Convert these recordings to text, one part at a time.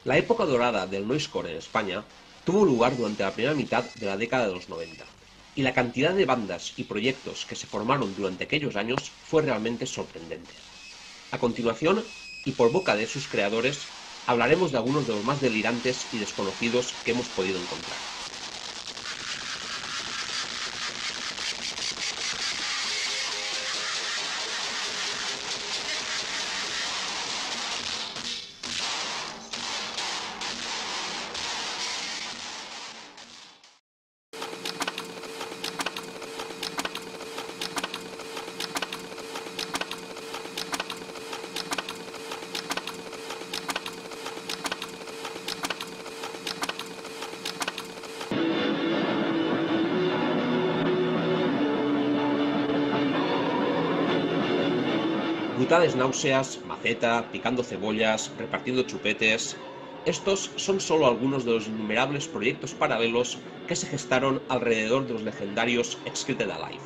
La época dorada del noisecore en España tuvo lugar durante la primera mitad de la década de los 90, y la cantidad de bandas y proyectos que se formaron durante aquellos años fue realmente sorprendente. A continuación, y por boca de sus creadores, hablaremos de algunos de los más delirantes y desconocidos que hemos podido encontrar. Brutales náuseas, maceta, picando cebollas, repartiendo chupetes. Estos son solo algunos de los innumerables proyectos paralelos que se gestaron alrededor de los legendarios Excreted Alive.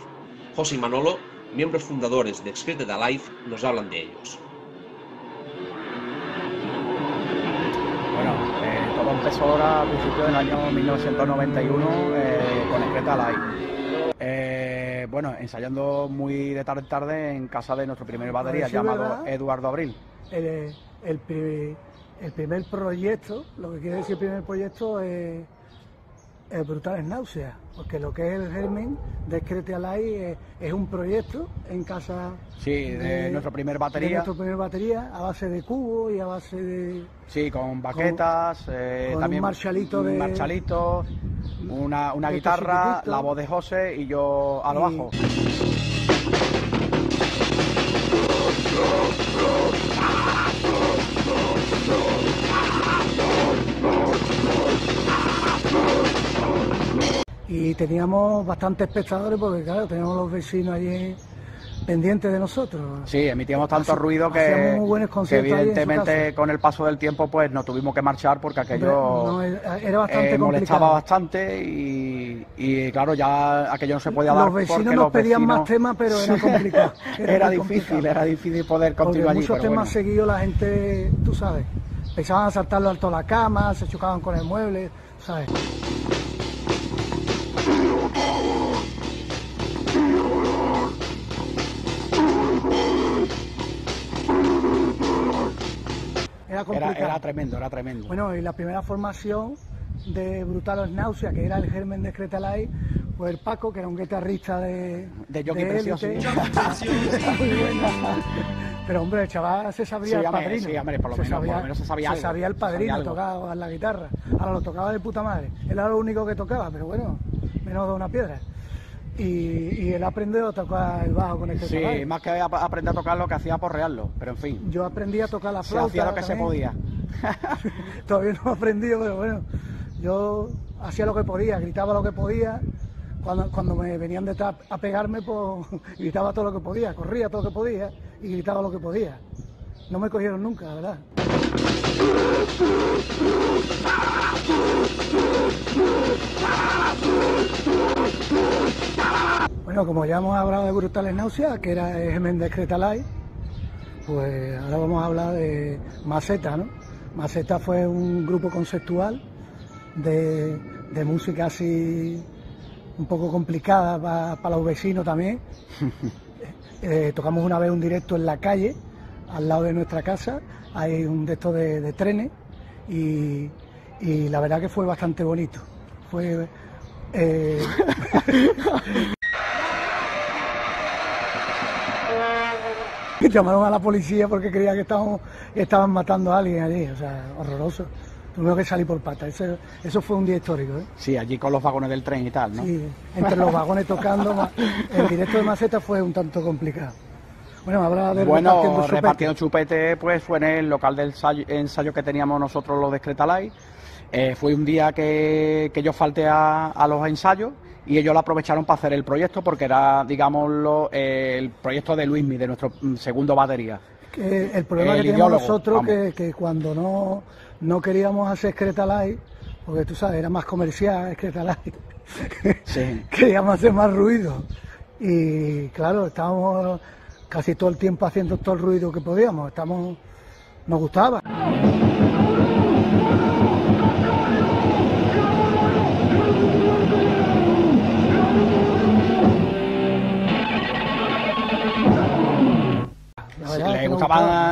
José y Manolo, miembros fundadores de Excreted Alive, nos hablan de ellos. Bueno, todo empezó ahora a principios del año 1991 con Excreted Alive. Bueno, ensayando muy de tarde en tarde en casa de nuestro primer batería, sí, llamado ¿verdad? Eduardo Abril. El primer proyecto, lo que quiere decir el primer proyecto es Brutales Náuseas, porque lo que es el germen de Excreted Alive es un proyecto en casa de nuestro primer batería. De nuestro primer batería, a base de cubo y a base de... Sí, con baquetas, con también un Marshallito una guitarra, chiquitito, la voz de José y yo a lo bajo. Y teníamos bastantes espectadores porque, claro, teníamos los vecinos allí pendientes de nosotros. Sí, emitíamos tanto ruido que evidentemente con el paso del tiempo pues nos tuvimos que marchar porque aquello era bastante molestaba bastante y claro, ya aquello no se podía dar. Los vecinos nos pedían más temas, pero era complicado. Era difícil poder continuar allí. Muchos temas seguidos la gente, tú sabes, empezaban a saltarlo alto la cama, se chocaban con el mueble, ¿sabes? Era tremendo. Bueno, y la primera formación de Brutales Náuseas, que era el germen de Excreted Alive, pues el Paco, que era un guitarrista de Jockey Precioso. Pero hombre, el chaval se sabía el Padrino. Sí, hombre, por lo menos se sabía algo. Se sabía el Padrino, tocaba la guitarra. Ahora lo tocaba de puta madre. Él era lo único que tocaba, pero bueno, menos de una piedra. Y él aprendió a tocar el bajo con Excreted Alive. Sí, más que aprender a tocar lo que hacía por rearlo, pero en fin. Yo aprendí a tocar la flauta. Se hacía lo que también. se podía. Todavía no he aprendido, pero bueno, yo hacía lo que podía, gritaba lo que podía. Cuando me venían detrás a pegarme, pues gritaba todo lo que podía, corría todo lo que podía y gritaba lo que podía. No me cogieron nunca, la verdad. Bueno, como ya hemos hablado de Brutales Náuseas, que era el germen de Excreted Alive, pues ahora vamos a hablar de Maceta, ¿no? Maceta fue un grupo conceptual de música así un poco complicada para los vecinos también. Tocamos una vez un directo en la calle, al lado de nuestra casa, hay un de estos de trenes y la verdad que fue bastante bonito. Fue... Llamaron a la policía porque creían que estaban matando a alguien allí, o sea, horroroso. Tuvimos que salir por patas, eso fue un día histórico, ¿eh? Sí, allí con los vagones del tren y tal, ¿no? Sí, entre los vagones tocando, el directo de Maceta fue un tanto complicado. Bueno, habrá de repartiendo chupete, pues fue en el local de ensayo que teníamos nosotros los de Excreted Alive. Fue un día que yo falté a los ensayos y ellos lo aprovecharon para hacer el proyecto porque era, digámoslo, el proyecto de Luismi, de nuestro segundo batería. El problema que teníamos nosotros que cuando no queríamos hacer Excreted Alive, porque tú sabes, era más comercial Excreted Alive, sí. Queríamos hacer más ruido y claro, estábamos casi todo el tiempo haciendo todo el ruido que podíamos, nos gustaba.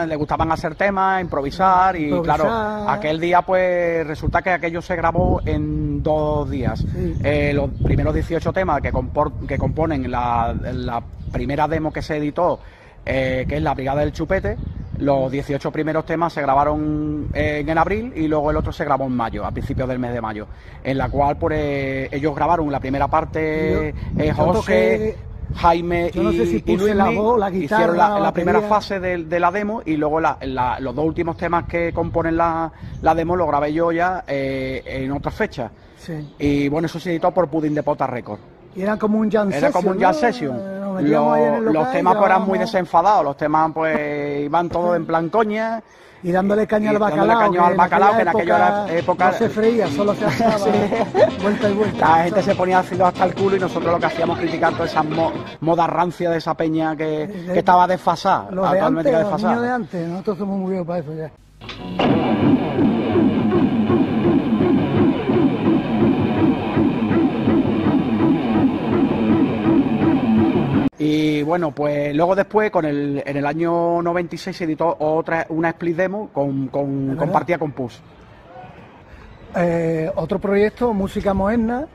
le gustaban hacer temas, improvisar y claro, aquel día pues resulta que aquello se grabó en 2 días. Sí. Los primeros 18 temas que componen la primera demo que se editó, que es La Brigada del Chupete, los 18 primeros temas se grabaron en abril y luego el otro se grabó en mayo, a principios del mes de mayo, en la cual pues ellos grabaron la primera parte, José, Jaime no sé si y Luis la voz, la guitarra, hicieron la primera fase de la demo y luego los 2 últimos temas que componen la demo los grabé yo ya en otras fechas. Sí. Y bueno, eso se editó por Pudín de Pota Record. Y era como un jam session. Era como un jam session. Los temas pues eran muy desenfadados, los temas pues iban todos en plan coña. Y dándole caña al bacalao. Que en aquella época no se freía, solo se hacía vuelta y vuelta. La gente se ponía ácido hasta el culo y nosotros lo que hacíamos criticar todas esas modas rancias de esa peña que estaba desfasada. Los de antes, los niños de antes, nosotros somos muy viejos para eso ya. Y bueno, pues luego después, en el año 96 se editó una split demo compartida con Push. Otro proyecto, Música Moderna,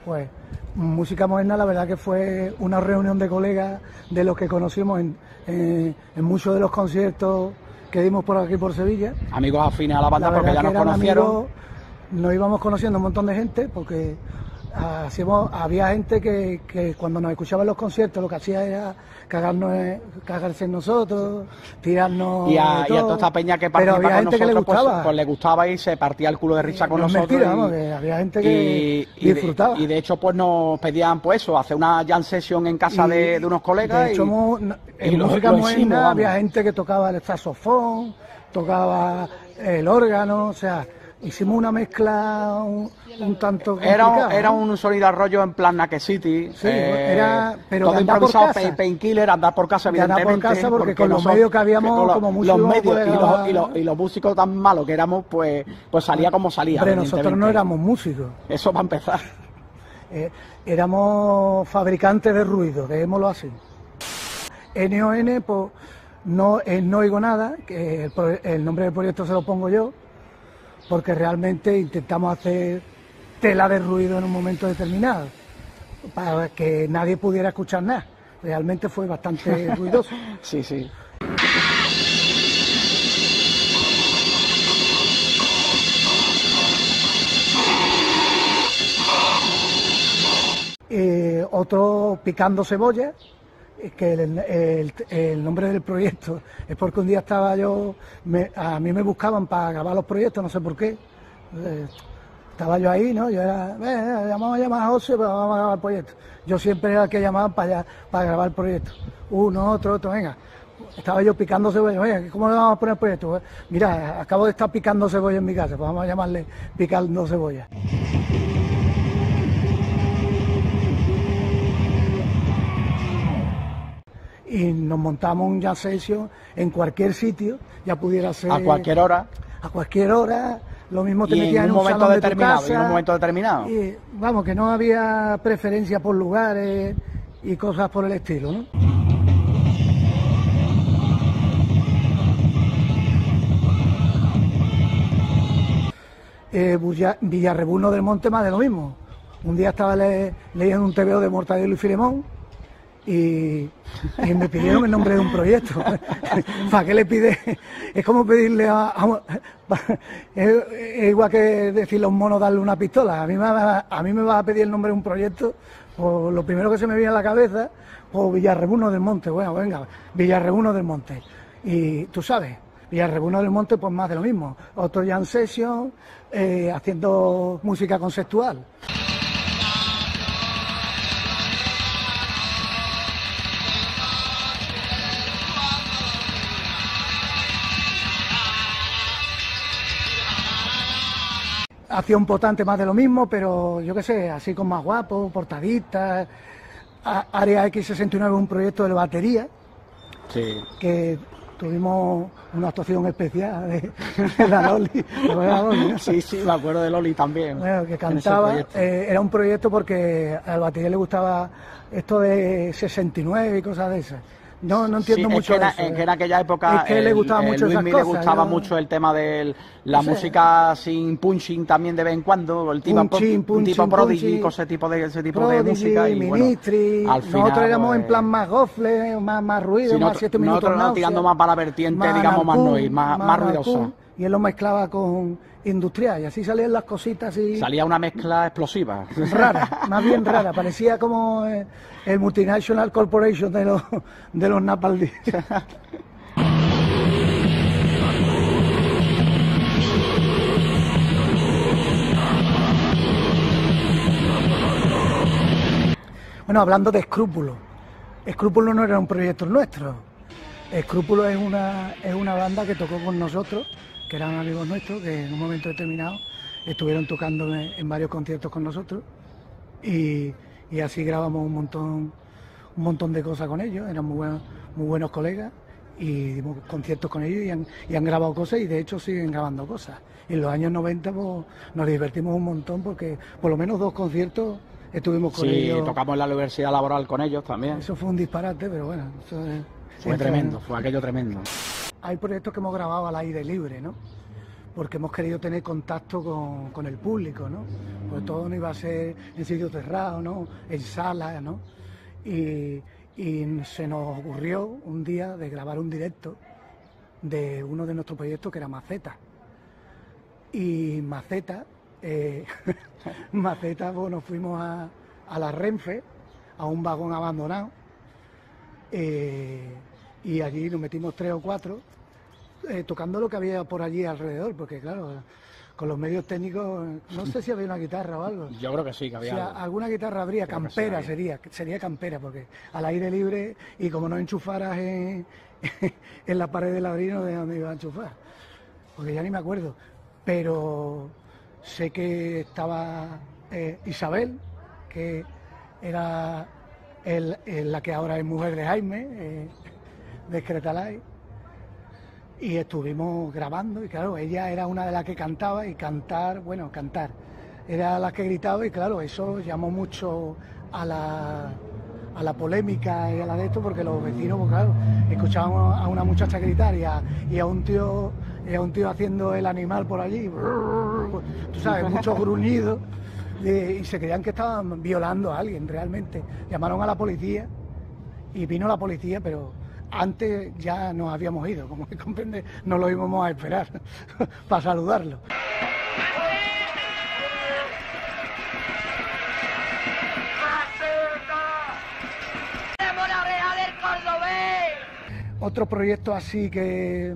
pues Música Moderna la verdad que fue una reunión de colegas de los que conocimos en muchos de los conciertos que dimos por aquí por Sevilla. Amigos afines a la banda porque ya nos conocieron. Amigos, nos íbamos conociendo un montón de gente porque había gente que cuando nos escuchaba en los conciertos lo que hacía era cagarse en nosotros, tirarnos y a toda esta peña que participaba con nosotros pues le gustaba y se partía el culo de risa con nosotros. Mentira, vamos, que había gente que disfrutaba. Y de hecho pues nos pedían pues eso, hacer una jam session en casa de unos colegas. De hecho, en Música Moderna había gente que tocaba el saxofón, tocaba el órgano, o sea, hicimos una mezcla un tanto complicada. Era un sonido al rollo en plan Naked City. Sí, pero todo improvisado, Painkiller, andar por casa, evidentemente. Andar por casa porque con los medios que habíamos como músicos. Los medios y los músicos tan malos que éramos, pues salía como salía. Pero nosotros no éramos músicos. Eso para empezar. Éramos fabricantes de ruido, dejémoslo así. NON, pues no oigo nada, que el nombre del proyecto se lo pongo yo, porque realmente intentamos hacer tela de ruido en un momento determinado, para que nadie pudiera escuchar nada. Realmente fue bastante ruidoso. Sí, sí. Otro Picando Cebolla, que el nombre del proyecto es porque un día estaba yo, a mí me buscaban para grabar los proyectos, no sé por qué, estaba yo ahí, ¿no? Yo era, vamos a llamar a José, pero vamos a grabar el proyecto. Yo siempre era el que llamaban para grabar el proyecto, uno, otro, venga. Estaba yo picando cebolla, oye, ¿cómo le vamos a poner el proyecto? Pues, mira, acabo de estar picando cebolla en mi casa, pues vamos a llamarle Picando Cebolla. Y nos montamos un jam session en cualquier sitio, ya pudiera ser... A cualquier hora. A cualquier hora, lo mismo te metías en un momento salón determinado, de tu casa. en un momento determinado. Y, vamos, que no había preferencia por lugares y cosas por el estilo, ¿no? Villarrebuno del Monte, más de lo mismo. Un día estaba leyendo un TVO de Mortadelo y Filemón y me pidieron el nombre de un proyecto. ¿Para qué le pide? Es como pedirle es igual que decirle a un mono darle una pistola. A mí me vas a pedir el nombre de un proyecto, pues lo primero que se me viene a la cabeza, pues Villarrebuno del Monte. Bueno, venga, Villarrebuno del Monte. Y tú sabes, Villarrebuno del Monte, pues más de lo mismo. Otro jam session, haciendo música conceptual. Hacía un potante más de lo mismo, pero yo qué sé, así con más guapo, portaditas. Área X69, un proyecto de batería, sí, que tuvimos una actuación especial de la Loli. ¿No? Sí, me acuerdo de Loli también. Bueno, que cantaba, era un proyecto porque al batería le gustaba esto de 69 y cosas de esas. No entiendo Sí, mucho es que, eso. es que en aquella época Es que le gustaba mucho esas Luismi le cosas, gustaba yo- mucho el tema de la no sé. música sin punching también de vez en cuando, el tipo, tipo Prodigy, ese tipo de música y bueno, Ministry. al Nosotros final éramos en pues, plan más gofle, más ruido, si más 7 minutos nosotros náusea, tirando más para la vertiente, más digamos, más Narcún, noise, más ruidosa. Narcún, y él lo mezclaba con industrial y así salían las cositas así Salía una mezcla explosiva. rara, más bien rara, parecía como el Multinational Corporation de los Napalm. Bueno, hablando de Escrúpulo, Escrúpulo no era un proyecto nuestro. Escrúpulo es una banda que tocó con nosotros, que eran amigos nuestros, que en un momento determinado estuvieron tocando en varios conciertos con nosotros y así grabamos un montón de cosas con ellos. Eran muy buenos colegas y dimos conciertos con ellos y han grabado cosas y de hecho siguen grabando cosas. Y en los años 90 pues, nos divertimos un montón porque por lo menos 2 conciertos estuvimos con ellos. Sí, tocamos en la universidad laboral con ellos también. Eso fue un disparate, pero bueno, eso es... Fue tremendo, fue aquello tremendo. Hay proyectos que hemos grabado al aire libre, ¿no? Porque hemos querido tener contacto con el público, ¿no? Pues todo no iba a ser en sitios cerrados, ¿no? En salas, ¿no? Y se nos ocurrió un día de grabar un directo de uno de nuestros proyectos que era Maceta. Y Maceta, Maceta, pues nos fuimos a la Renfe, a un vagón abandonado, y allí nos metimos 3 o 4 tocando lo que había por allí alrededor, porque claro, con los medios técnicos, no sé si había una guitarra o algo. Yo creo que sí, que había O sea, algo. alguna guitarra habría, Creo que campera sí, sería campera, porque al aire libre y como no enchufaras en la pared de ladrillo, ¿de dónde iba a enchufar? Porque ya ni me acuerdo, pero sé que estaba Isabel, que era la que ahora es mujer de Jaime, de Escretalay, y estuvimos grabando y claro, ella era una de las que cantaba y cantar, era la que gritaba y claro, eso llamó mucho a la polémica y a la de esto porque los vecinos, pues claro, escuchábamos a una muchacha gritar y a un tío haciendo el animal por allí, tú sabes, muchos gruñidos y se creían que estaban violando a alguien realmente. Llamaron a la policía y vino la policía, pero antes ya nos habíamos ido, como que comprende, no lo íbamos a esperar para saludarlo. Otro proyecto así que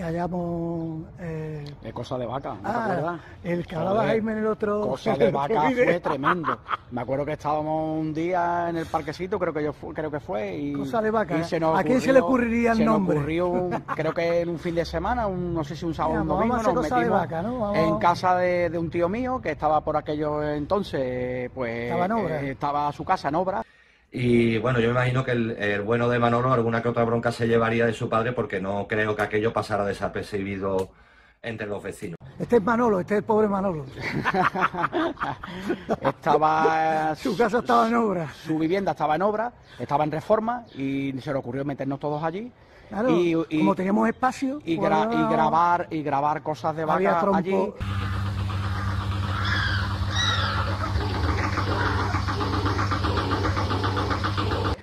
hayamos... De Cosa de Vaca, ¿no te acuerdas? El que hablaba Jaime en el otro... Cosa de Vaca fue tremendo. Me acuerdo que estábamos un día en el parquecito, creo que fue, y... Cosa de Vaca. Y se nos ¿A quién se le ocurriría el nombre? Se nos ocurrió, creo que en un fin de semana, no sé si un sábado o un domingo, vamos a hacer nos Cosa de metimos Vaca, ¿no? en casa de un tío mío que estaba por aquello entonces, pues... Estaba en obra. Estaba su casa en obra. Y bueno, yo me imagino que el bueno de Manolo alguna que otra bronca se llevaría de su padre porque no creo que aquello pasara desapercibido entre los vecinos. Este es Manolo, este es el pobre Manolo. Su casa estaba en obra. Su vivienda estaba en obra, estaba en reforma y se le ocurrió meternos todos allí. Claro, como teníamos espacio... Y, pues, grabar cosas de había Vaca trompo. allí.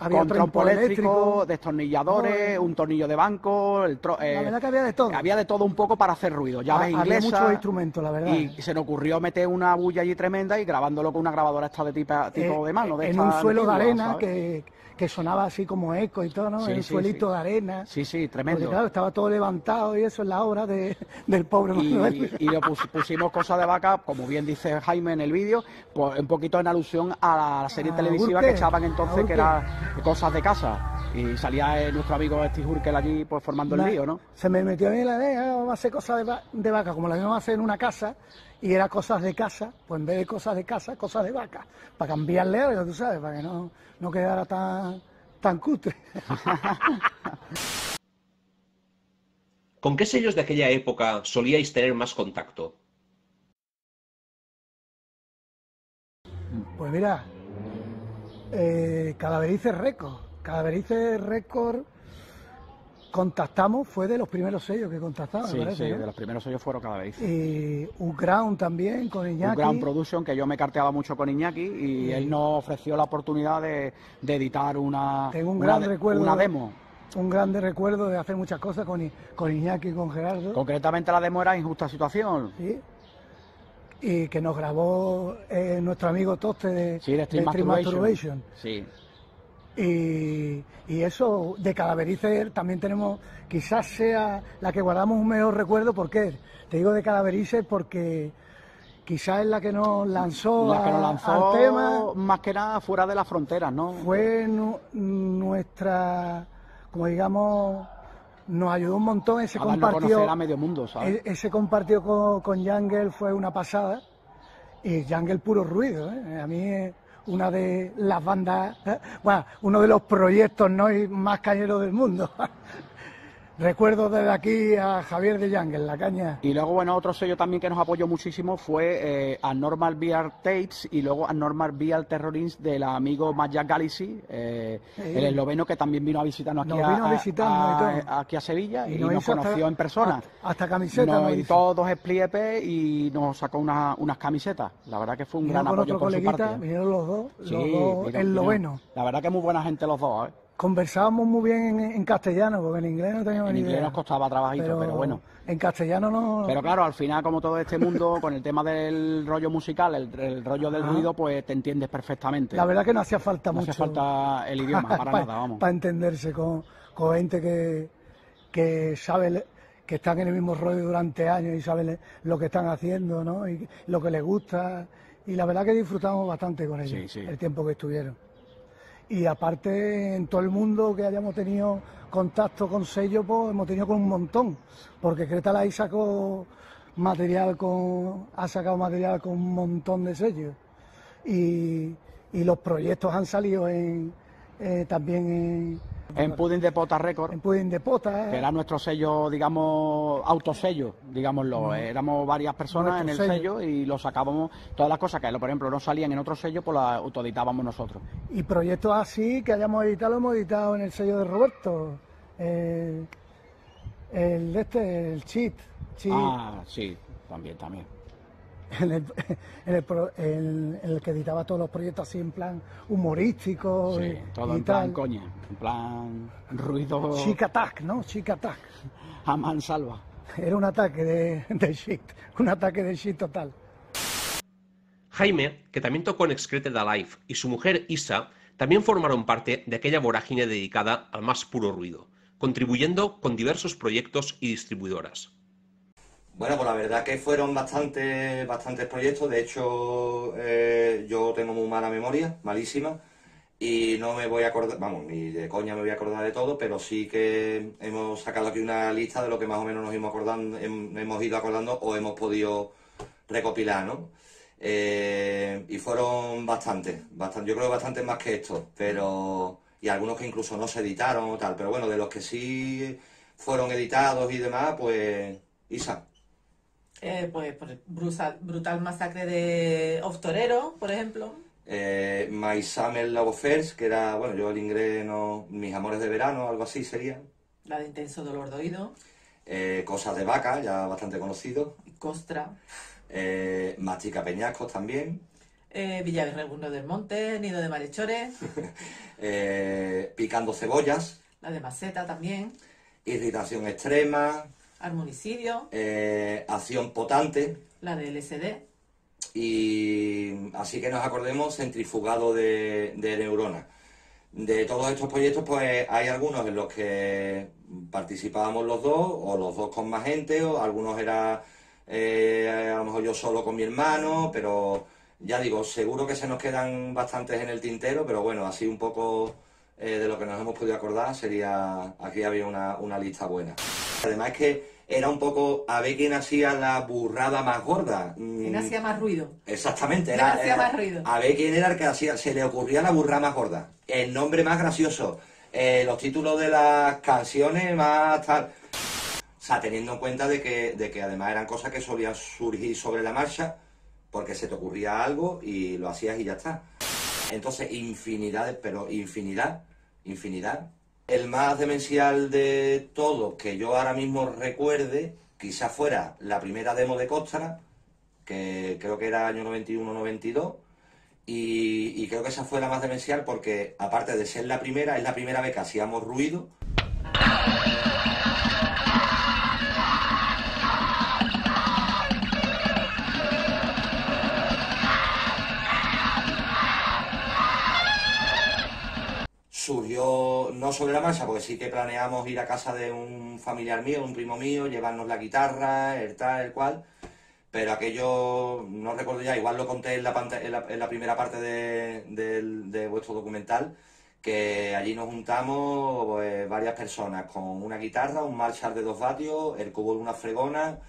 Había Con trompo eléctrico, eléctrico, destornilladores, un tornillo de banco, la verdad que había de todo. había de todo un poco para hacer ruido, llaves Había inglesas. muchos instrumentos, la verdad. Y se nos ocurrió meter una bulla allí tremenda y grabándolo con una grabadora esta de tipo de mano. En un suelo de arena que sonaba así como eco y todo, ¿no? Sí, en un sí, suelito sí. de arena. Sí, tremendo. Porque claro, estaba todo levantado y eso es la obra del pobre Manuel. Y lo pusimos Cosa de Vaca, como bien dice Jaime en el vídeo, pues un poquito en alusión a la serie televisiva que echaban entonces, que era Cosas de Casa. Y salía nuestro amigo Steve Hurkel allí pues formando el lío, ¿no? Se me metió a mí la idea, vamos a hacer Cosas de Vaca, como la íbamos a hacer en una casa, y era Cosas de Casa, pues en vez de Cosas de Casa, Cosas de Vaca, para cambiarle algo, tú sabes, para que no quedara tan cutre. ¿Con qué sellos de aquella época solíais tener más contacto? Pues mira, Calaverices Records, Calaverice Record contactamos, fue de los primeros sellos que contactamos. Sí, parece, sí, ¿no? de los primeros sellos fueron Calaverice. Y Ground también, con Iñaki. Ground Production, que yo me carteaba mucho con Iñaki y él nos ofreció la oportunidad de editar Tengo un gran recuerdo, una demo. Un grande recuerdo de hacer muchas cosas con Iñaki y con Gerardo. Concretamente la demo era Injusta Situación. Sí. Y que nos grabó nuestro amigo Toste de Stream Masturbation. Sí. Y eso de Calaverice también tenemos, quizás sea la que guardamos un mejor recuerdo. ¿Por qué? Te digo de Calaverice porque quizás es la que nos lanzó, al tema. Más que nada fuera de las fronteras, ¿no? Fue nuestra, como digamos, nos ayudó un montón. Ese compartió a medio mundo, ¿sabes? Ese compartió con Jungle fue una pasada. Y Jungle puro ruido, ¿eh? A mí es una de las bandas, bueno, uno de los proyectos más cañeros del mundo. Recuerdo desde aquí a Javier de Jungle, la caña. Y luego, bueno, otro sello también que nos apoyó muchísimo fue Abnormal VR Tapes y luego Abnormal VR Terrorist del amigo Magic Galaxy, el esloveno, que también vino a visitarnos aquí a Sevilla y nos conoció en persona. Hasta camisetas. Nos editó 2 split EP y nos sacó unas camisetas. La verdad que fue un gran apoyo por su parte. Vinieron los dos mira, eslovenos. La verdad que muy buena gente los dos, ¿eh? Conversábamos muy bien en castellano, porque en inglés no teníamos ni idea. En inglés nos costaba trabajito, pero bueno. En castellano no. Pero claro, al final, como todo este mundo, con el tema del rollo musical, el rollo del ruido, pues te entiendes perfectamente. La verdad que no hacía falta mucho. No hacía falta el idioma, para nada, vamos. Para entenderse con gente que sabe, que están en el mismo rollo durante años y saben lo que están haciendo, ¿no? Y lo que les gusta. Y la verdad que disfrutamos bastante con ellos, el tiempo que estuvieron. Y aparte, en todo el mundo que hayamos tenido contacto con sellos, pues hemos tenido con un montón, porque Cretalite ha sacado material con un montón de sellos. Y los proyectos han salido también en Pudding de Pota Record. En Pudding de Pota. Que era nuestro sello, digamos, autosello, digámoslo. Éramos varias personas en el sello y lo sacábamos. Todas las cosas que, por ejemplo, no salían en otro sello, pues las autoeditábamos nosotros. Y proyectos así que hayamos editado, lo hemos editado en el sello de Roberto. El Cheat. Ah, sí, también. En el que editaba todos los proyectos así en plan humorístico. Sí, todo en plan coña, en plan ruido. Chic Attack, ¿no? Chic Attack. A mansalva. Era un ataque de shit, un ataque de shit total. Jaime, que también tocó en Excreted Alive, y su mujer Isa también formaron parte de aquella vorágine dedicada al más puro ruido, contribuyendo con diversos proyectos y distribuidoras. Bueno, pues la verdad que fueron bastantes proyectos. De hecho, yo tengo muy mala memoria, malísima, y no me voy a acordar, vamos, ni de coña me voy a acordar de todo, pero sí que hemos sacado aquí una lista de lo que más o menos nos hemos ido acordando o hemos podido recopilar, ¿no? Y fueron bastantes, yo creo que bastantes más que estos, pero y algunos que incluso no se editaron o tal, pero bueno, de los que sí fueron editados y demás, pues Isa. Pues Brutal Masacre de Of Torero, por ejemplo. My Summer Love Affairs, que era, bueno, yo el inglés no, Mis Amores de Verano, algo así sería. La de Intenso Dolor de Oído. Cosas de Vaca, ya bastante conocido. Costra. Mastica Peñascos también. Villavirrebuno del Monte, Nido de Malhechores. Picando Cebollas. La de Maceta también. Irritación Extrema. Armonicidio. Acción Potante. La de LSD. Y así que nos acordemos, Centrifugado de Neurona. De todos estos proyectos, pues hay algunos en los que participábamos los dos, o los dos con más gente, o algunos era a lo mejor yo solo con mi hermano, pero ya digo, seguro que se nos quedan bastantes en el tintero, pero bueno, así un poco de lo que nos hemos podido acordar sería, aquí había una lista buena. Además es que era un poco a ver quién hacía la burrada más gorda. ¿Quién hacía más ruido? Exactamente. ¿Quién hacía más ruido? A ver quién era el que se le ocurría la burrada más gorda. El nombre más gracioso. Los títulos de las canciones más tal. O sea, teniendo en cuenta de que además eran cosas que solían surgir sobre la marcha, porque se te ocurría algo y lo hacías y ya está. Entonces, infinidad infinidad. El más demencial de todos que yo ahora mismo recuerde, quizás fuera la primera demo de Cóstara, que creo que era año 91-92, y creo que esa fue la más demencial porque, aparte de ser la primera, es la primera vez que hacíamos ruido. Surgió no sobre la marcha, porque sí que planeamos ir a casa de un familiar mío, un primo mío, llevarnos la guitarra, el tal, el cual, pero aquello, no recuerdo ya, igual lo conté en la primera parte de vuestro documental, que allí nos juntamos pues, varias personas con una guitarra, un Marshall de 2 vatios, el cubo de una fregona,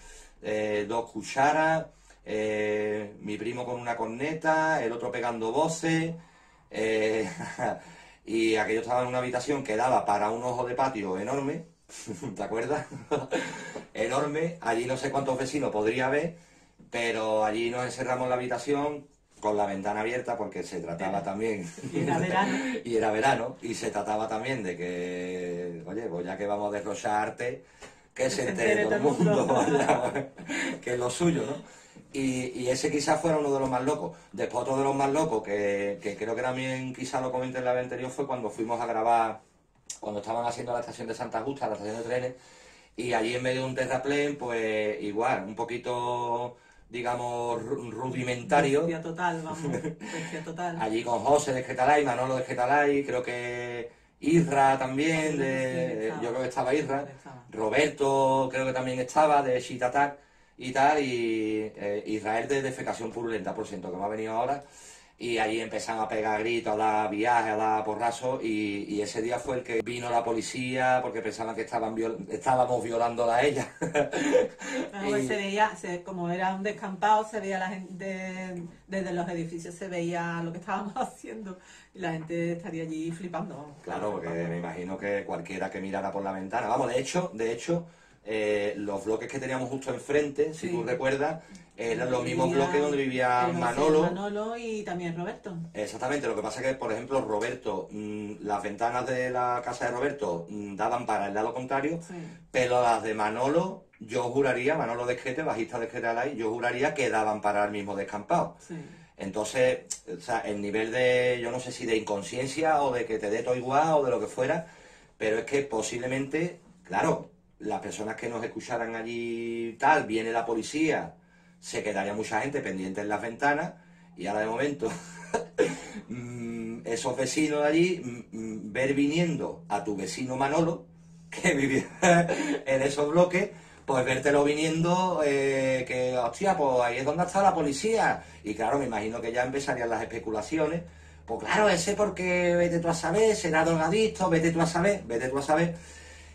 2 cucharas, mi primo con una corneta, el otro pegando voces, y aquello estaba en una habitación que daba para un ojo de patio enorme, ¿te acuerdas? Enorme, allí no sé cuántos vecinos podría haber, pero allí nos encerramos en la habitación con la ventana abierta porque se trataba también... Y era verano. Y era verano, y se trataba también de que, oye, pues ya que vamos a derrochar arte, que se entere todo el mundo, que es lo suyo, ¿no? Y ese quizás fuera uno de los más locos. Después otro de los más locos, que creo que también quizás lo comenté en la vez anterior, fue cuando fuimos a grabar, cuando estaban haciendo la estación de Santa Justa, la estación de trenes, y allí en medio de un terraplén, pues igual, un poquito, digamos, rudimentario. Bestia total, vamos, bestia total. Allí con José de Esquetalay, Manolo de Esquetalay, creo que Isra también, yo creo que estaba Isra, Roberto creo que también estaba, de Shit Attack y tal, y Israel de Defecación Purulenta, por ciento, que me ha venido ahora, y allí empezaron a pegar gritos, a dar viajes, a dar porrazos, y ese día fue el que vino la policía porque pensaban que estábamos violándola a ella. Pues se veía, como era un descampado, se veía la gente, desde los edificios se veía lo que estábamos haciendo, y la gente estaría allí flipando. Claro, porque me imagino que cualquiera que mirara por la ventana, vamos, de hecho, los bloques que teníamos justo enfrente, si tú recuerdas, eran los mismos bloques donde vivía Manolo y también Roberto. Exactamente, lo que pasa es que, por ejemplo, Roberto, las ventanas de la casa de Roberto daban para el lado contrario, pero las de Manolo, yo juraría, Manolo de Esquete, bajista de Esquete Alay, yo juraría que daban para el mismo descampado. Sí. Entonces, o sea, el nivel de, yo no sé si de inconsciencia o de que te dé todo igual o de lo que fuera, pero es que posiblemente, claro, las personas que nos escucharan allí tal, viene la policía, se quedaría mucha gente pendiente en las ventanas, y ahora de momento esos vecinos de allí, ver viniendo a tu vecino Manolo, que vivía en esos bloques, pues vértelo viniendo, que hostia, pues ahí es donde está la policía. Y claro, me imagino que ya empezarían las especulaciones. Pues claro, ese porque vete tú a saber, será drogadicto, vete tú a saber.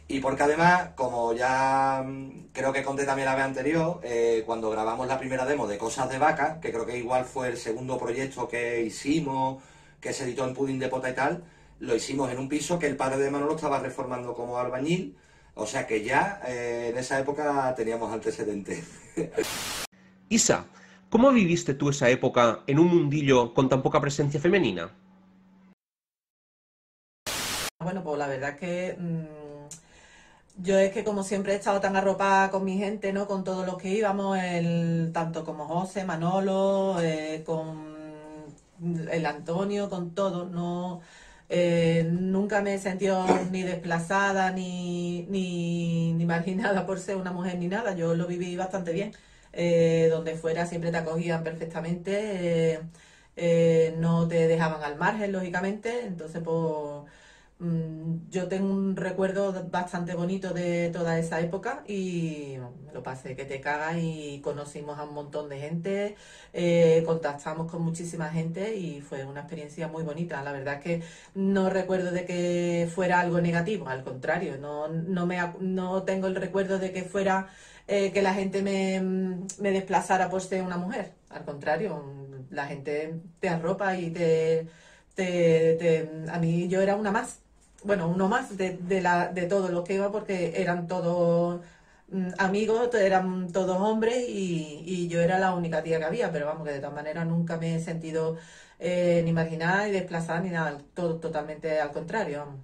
Y porque además, como ya creo que conté también la vez anterior, cuando grabamos la primera demo de Cosas de Vaca, que creo que igual fue el segundo proyecto que hicimos, que se editó en Pudding de Pota y tal, lo hicimos en un piso que el padre de Manolo estaba reformando como albañil, o sea que ya en esa época teníamos antecedentes. Isa, ¿cómo viviste tú esa época en un mundillo con tan poca presencia femenina? Bueno, pues la verdad es que yo es que como siempre he estado tan arropada con mi gente, ¿no? Con todos los que íbamos, tanto como José, Manolo, con el Antonio, con todos, no, nunca me he sentido ni desplazada ni marginada por ser una mujer ni nada. Yo lo viví bastante bien. Donde fuera siempre te acogían perfectamente, no te dejaban al margen, lógicamente. Entonces, pues yo tengo un recuerdo bastante bonito de toda esa época y me lo pasé que te cagas, y conocimos a un montón de gente, contactamos con muchísima gente y fue una experiencia muy bonita. La verdad es que no recuerdo de que fuera algo negativo, al contrario, no tengo el recuerdo de que fuera que la gente me desplazara por ser una mujer. Al contrario, la gente te arropa y a mí yo era una más. Bueno, uno más de todos los que iba, porque eran todos amigos, eran todos hombres y yo era la única tía que había, pero vamos, que de todas maneras nunca me he sentido ni marginada, ni desplazada, ni nada, todo totalmente al contrario, vamos.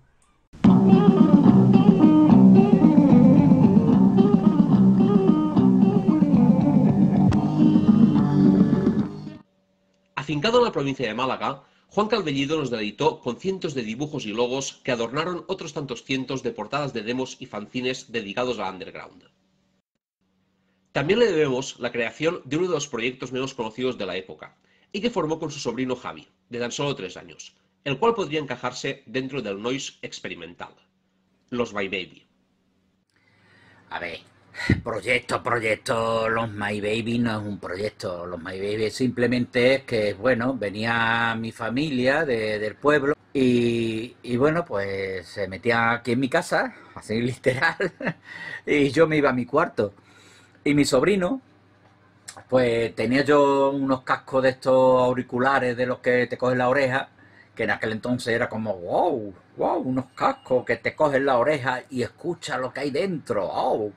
Afincado en la provincia de Málaga, Juan Calvellido nos deleitó con cientos de dibujos y logos que adornaron otros tantos cientos de portadas de demos y fanzines dedicados al underground. También le debemos la creación de uno de los proyectos menos conocidos de la época, y que formó con su sobrino Javi, de tan solo 3 años, el cual podría encajarse dentro del noise experimental, los My Baby. A ver, los My Baby no es un proyecto. Los My Baby simplemente es que, bueno, venía mi familia del pueblo y bueno, pues se metía aquí en mi casa, así literal, y yo me iba a mi cuarto. Y mi sobrino, pues tenía yo unos cascos de estos auriculares de los que te cogen la oreja, que en aquel entonces era como, wow, unos cascos que te cogen la oreja y escucha lo que hay dentro, wow.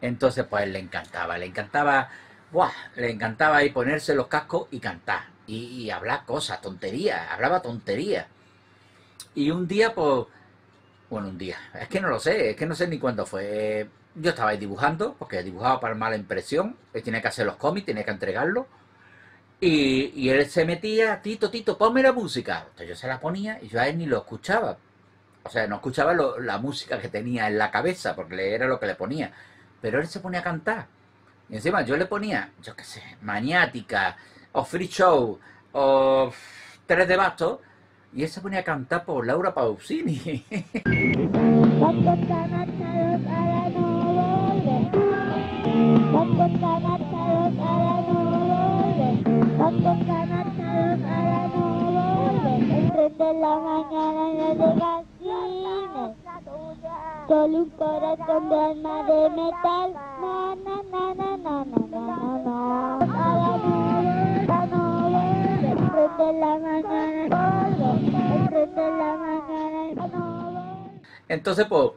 Entonces pues le encantaba, ¡buah! Le encantaba ahí ponerse los cascos y cantar, y hablar cosas, tonterías, hablaba tonterías. Y un día, pues, bueno, un día, es que no sé ni cuándo fue. Yo estaba ahí dibujando, porque dibujaba para mala impresión, él tenía que hacer los cómics, tenía que entregarlos. Y él se metía, Tito, ponme la música. Entonces yo se la ponía y yo a él ni lo escuchaba. O sea, no escuchaba la música que tenía en la cabeza, porque era lo que le ponía. Pero él se ponía a cantar. Y encima yo le ponía, yo qué sé, Maniática, o Free Show, o Tres de Bastos, y él se ponía a cantar por Laura Pausini. De la mañana en el magazine, solo un corazón de alma de metal, na na na na na na na na na, de la mañana, de la mañana. Entonces, pues,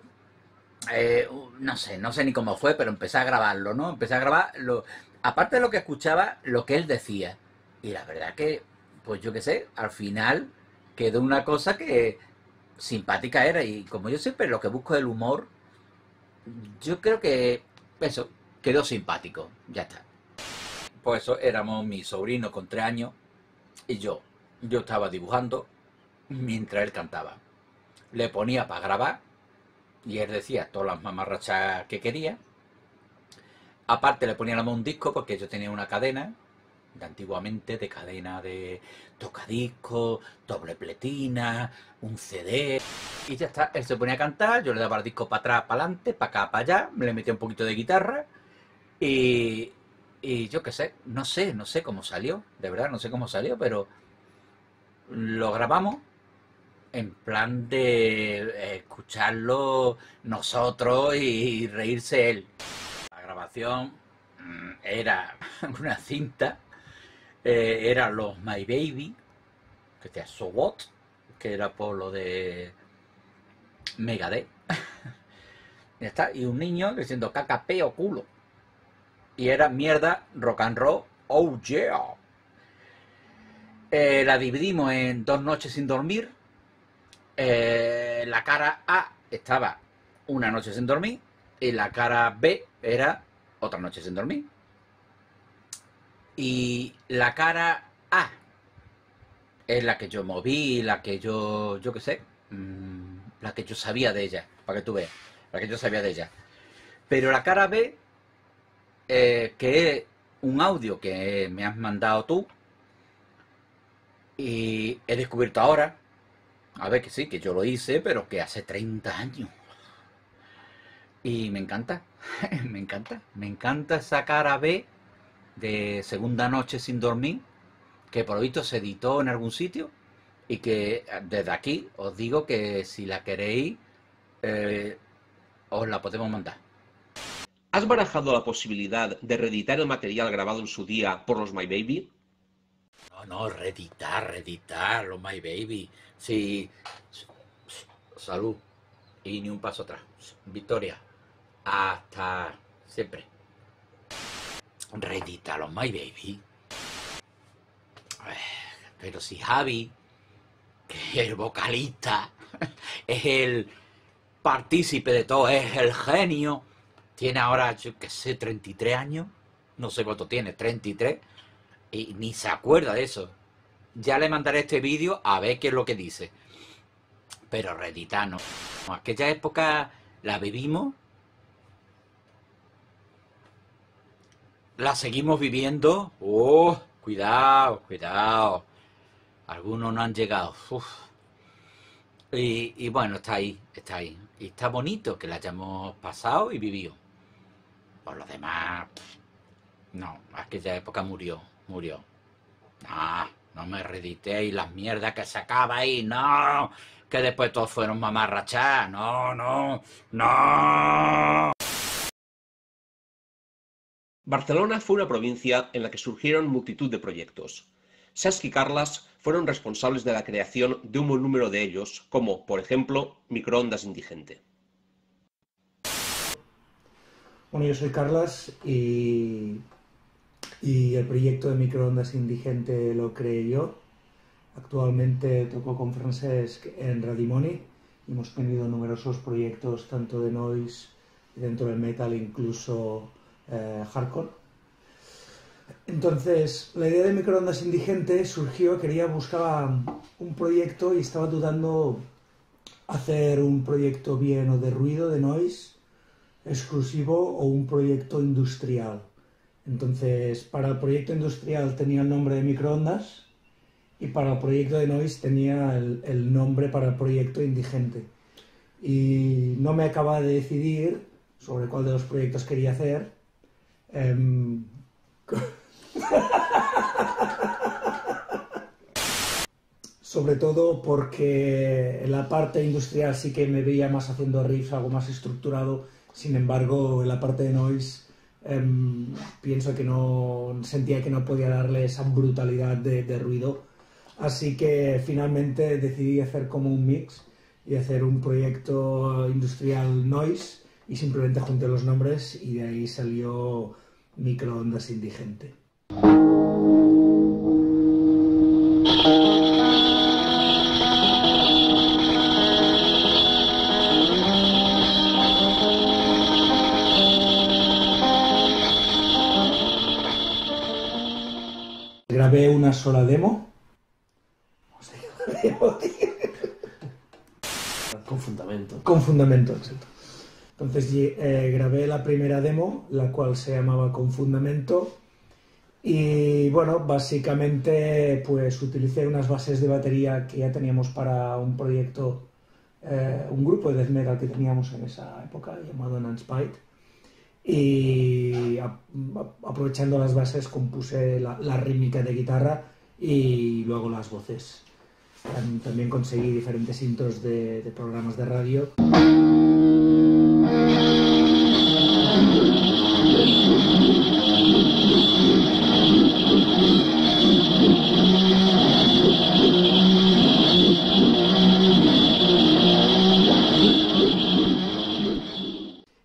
no sé ni cómo fue, pero empecé a grabarlo, ¿no? Empecé a grabarlo, aparte de lo que escuchaba, lo que él decía. Y la verdad que, pues yo qué sé, al final quedó una cosa que simpática era. Y como yo siempre lo que busco es el humor, yo creo que eso, quedó simpático, ya está. Pues eso, éramos mi sobrino con 3 años y yo estaba dibujando mientras él cantaba. Le ponía para grabar y él decía todas las mamarrachas que quería. Aparte le poníamos un disco porque yo tenía una cadena de antiguamente, de cadena de tocadiscos, doble pletina, un CD, y ya está. Él se ponía a cantar, yo le daba el disco para atrás, para adelante, para acá, para allá, le metía un poquito de guitarra y yo qué sé, no sé cómo salió, de verdad no sé cómo salió, pero lo grabamos en plan de escucharlo nosotros y reírse él. La grabación era una cinta, era los My Baby, que te So What, que era por lo de Megadeth. Ya está, y un niño diciendo caca, peo, culo. Y era mierda, rock and roll, oh yeah. La dividimos en 2 noches sin dormir. La cara A estaba una noche sin dormir y la cara B era otra noche sin dormir. Y la cara A es la que yo moví, la que yo qué sé, la que yo sabía de ella, para que tú veas, la que yo sabía de ella. Pero la cara B, que es un audio que me has mandado tú, y he descubierto ahora, a ver que sí, que yo lo hice, pero que hace 30 años. Y me encanta, me encanta esa cara B de Segunda Noche Sin Dormir, que por lo visto se editó en algún sitio y que desde aquí os digo que si la queréis, os la podemos mandar. ¿Has barajado la posibilidad de reeditar el material grabado en su día por los My Baby? No, reeditar los My Baby. Sí, salud y ni un paso atrás. Victoria, hasta siempre. Reeditar los My Baby. Pero si Javi, que es el vocalista, es partícipe de todo, es el genio. Tiene ahora, yo qué sé, 33 años. No sé cuánto tiene, 33. Y ni se acuerda de eso. Ya le mandaré este vídeo a ver qué es lo que dice. Pero reeditar no. Aquella época la vivimos. La seguimos viviendo. ¡Oh! Cuidado, cuidado. Algunos no han llegado. Uf. Y bueno, está ahí, está ahí. Y está bonito que la hayamos pasado y vivido. Por lo demás, no, aquella época murió. No me reeditéis las mierdas que sacaba ahí, no. Que después todos fueron mamarrachar, no. Barcelona fue una provincia en la que surgieron multitud de proyectos. Cesc y Carles fueron responsables de la creación de un buen número de ellos, como, por ejemplo, Microondas Indigente. Bueno, yo soy Carles y el proyecto de Microondas Indigente lo creé yo. Actualmente toco con Francesc en Radimoni. Hemos tenido numerosos proyectos, tanto de noise, dentro del metal, incluso hardcore. Entonces, la idea de Microondas Indigente surgió, buscaba un proyecto y estaba dudando hacer un proyecto bien o de ruido, de noise, exclusivo o un proyecto industrial. Entonces, para el proyecto industrial tenía el nombre de Microondas y para el proyecto de noise tenía el nombre para el proyecto Indigente. Y no me acababa de decidir sobre cuál de los proyectos quería hacer. Sobre todo porque en la parte industrial sí que me veía más haciendo riffs, algo más estructurado. Sin embargo, en la parte de noise pienso que no sentía que no podía darle esa brutalidad de ruido. Así que finalmente decidí hacer como un mix y hacer un proyecto industrial noise y simplemente junté los nombres y de ahí salió Microondas Indigente. Grabé una sola demo. Con fundamento. Con fundamento, exacto. Entonces grabé la primera demo, la cual se llamaba Con Fundamento. Y bueno, básicamente pues utilicé unas bases de batería que ya teníamos para un proyecto, un grupo de death metal que teníamos en esa época llamado Nanspite. Y aprovechando las bases compuse la rítmica de guitarra y luego las voces. También conseguí diferentes intros de programas de radio.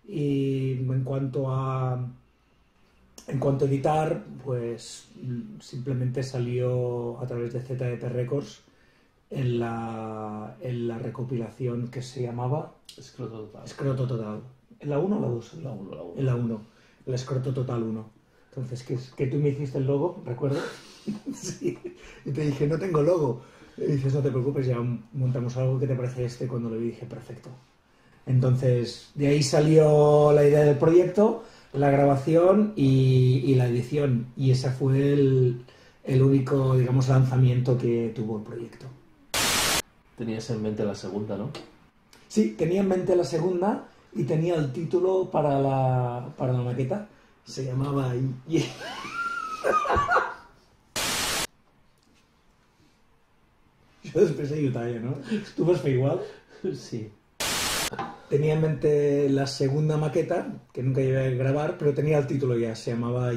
Y en cuanto a editar, pues simplemente salió a través de ZDP Records en la recopilación que se llamaba Escroto Total. ¿En la 1 o la 2? La 1, la 1. En la 1, el Escroto Total 1. Entonces, que tú me hiciste el logo, ¿recuerdo? Sí, y te dije, no tengo logo. Y dices, no te preocupes, ya montamos algo que te parece este. Cuando lo vi dije, perfecto. Entonces, de ahí salió la idea del proyecto, la grabación y la edición. Y ese fue el único, digamos, lanzamiento que tuvo el proyecto. Tenías en mente la segunda, ¿no? Sí, tenía en mente la segunda y tenía el título para la maqueta. Se llamaba... Yo después de Utah, ¿no? ¿Tú vas a igual? Sí. Tenía en mente la segunda maqueta, que nunca llegué a grabar, pero tenía el título ya, se llamaba...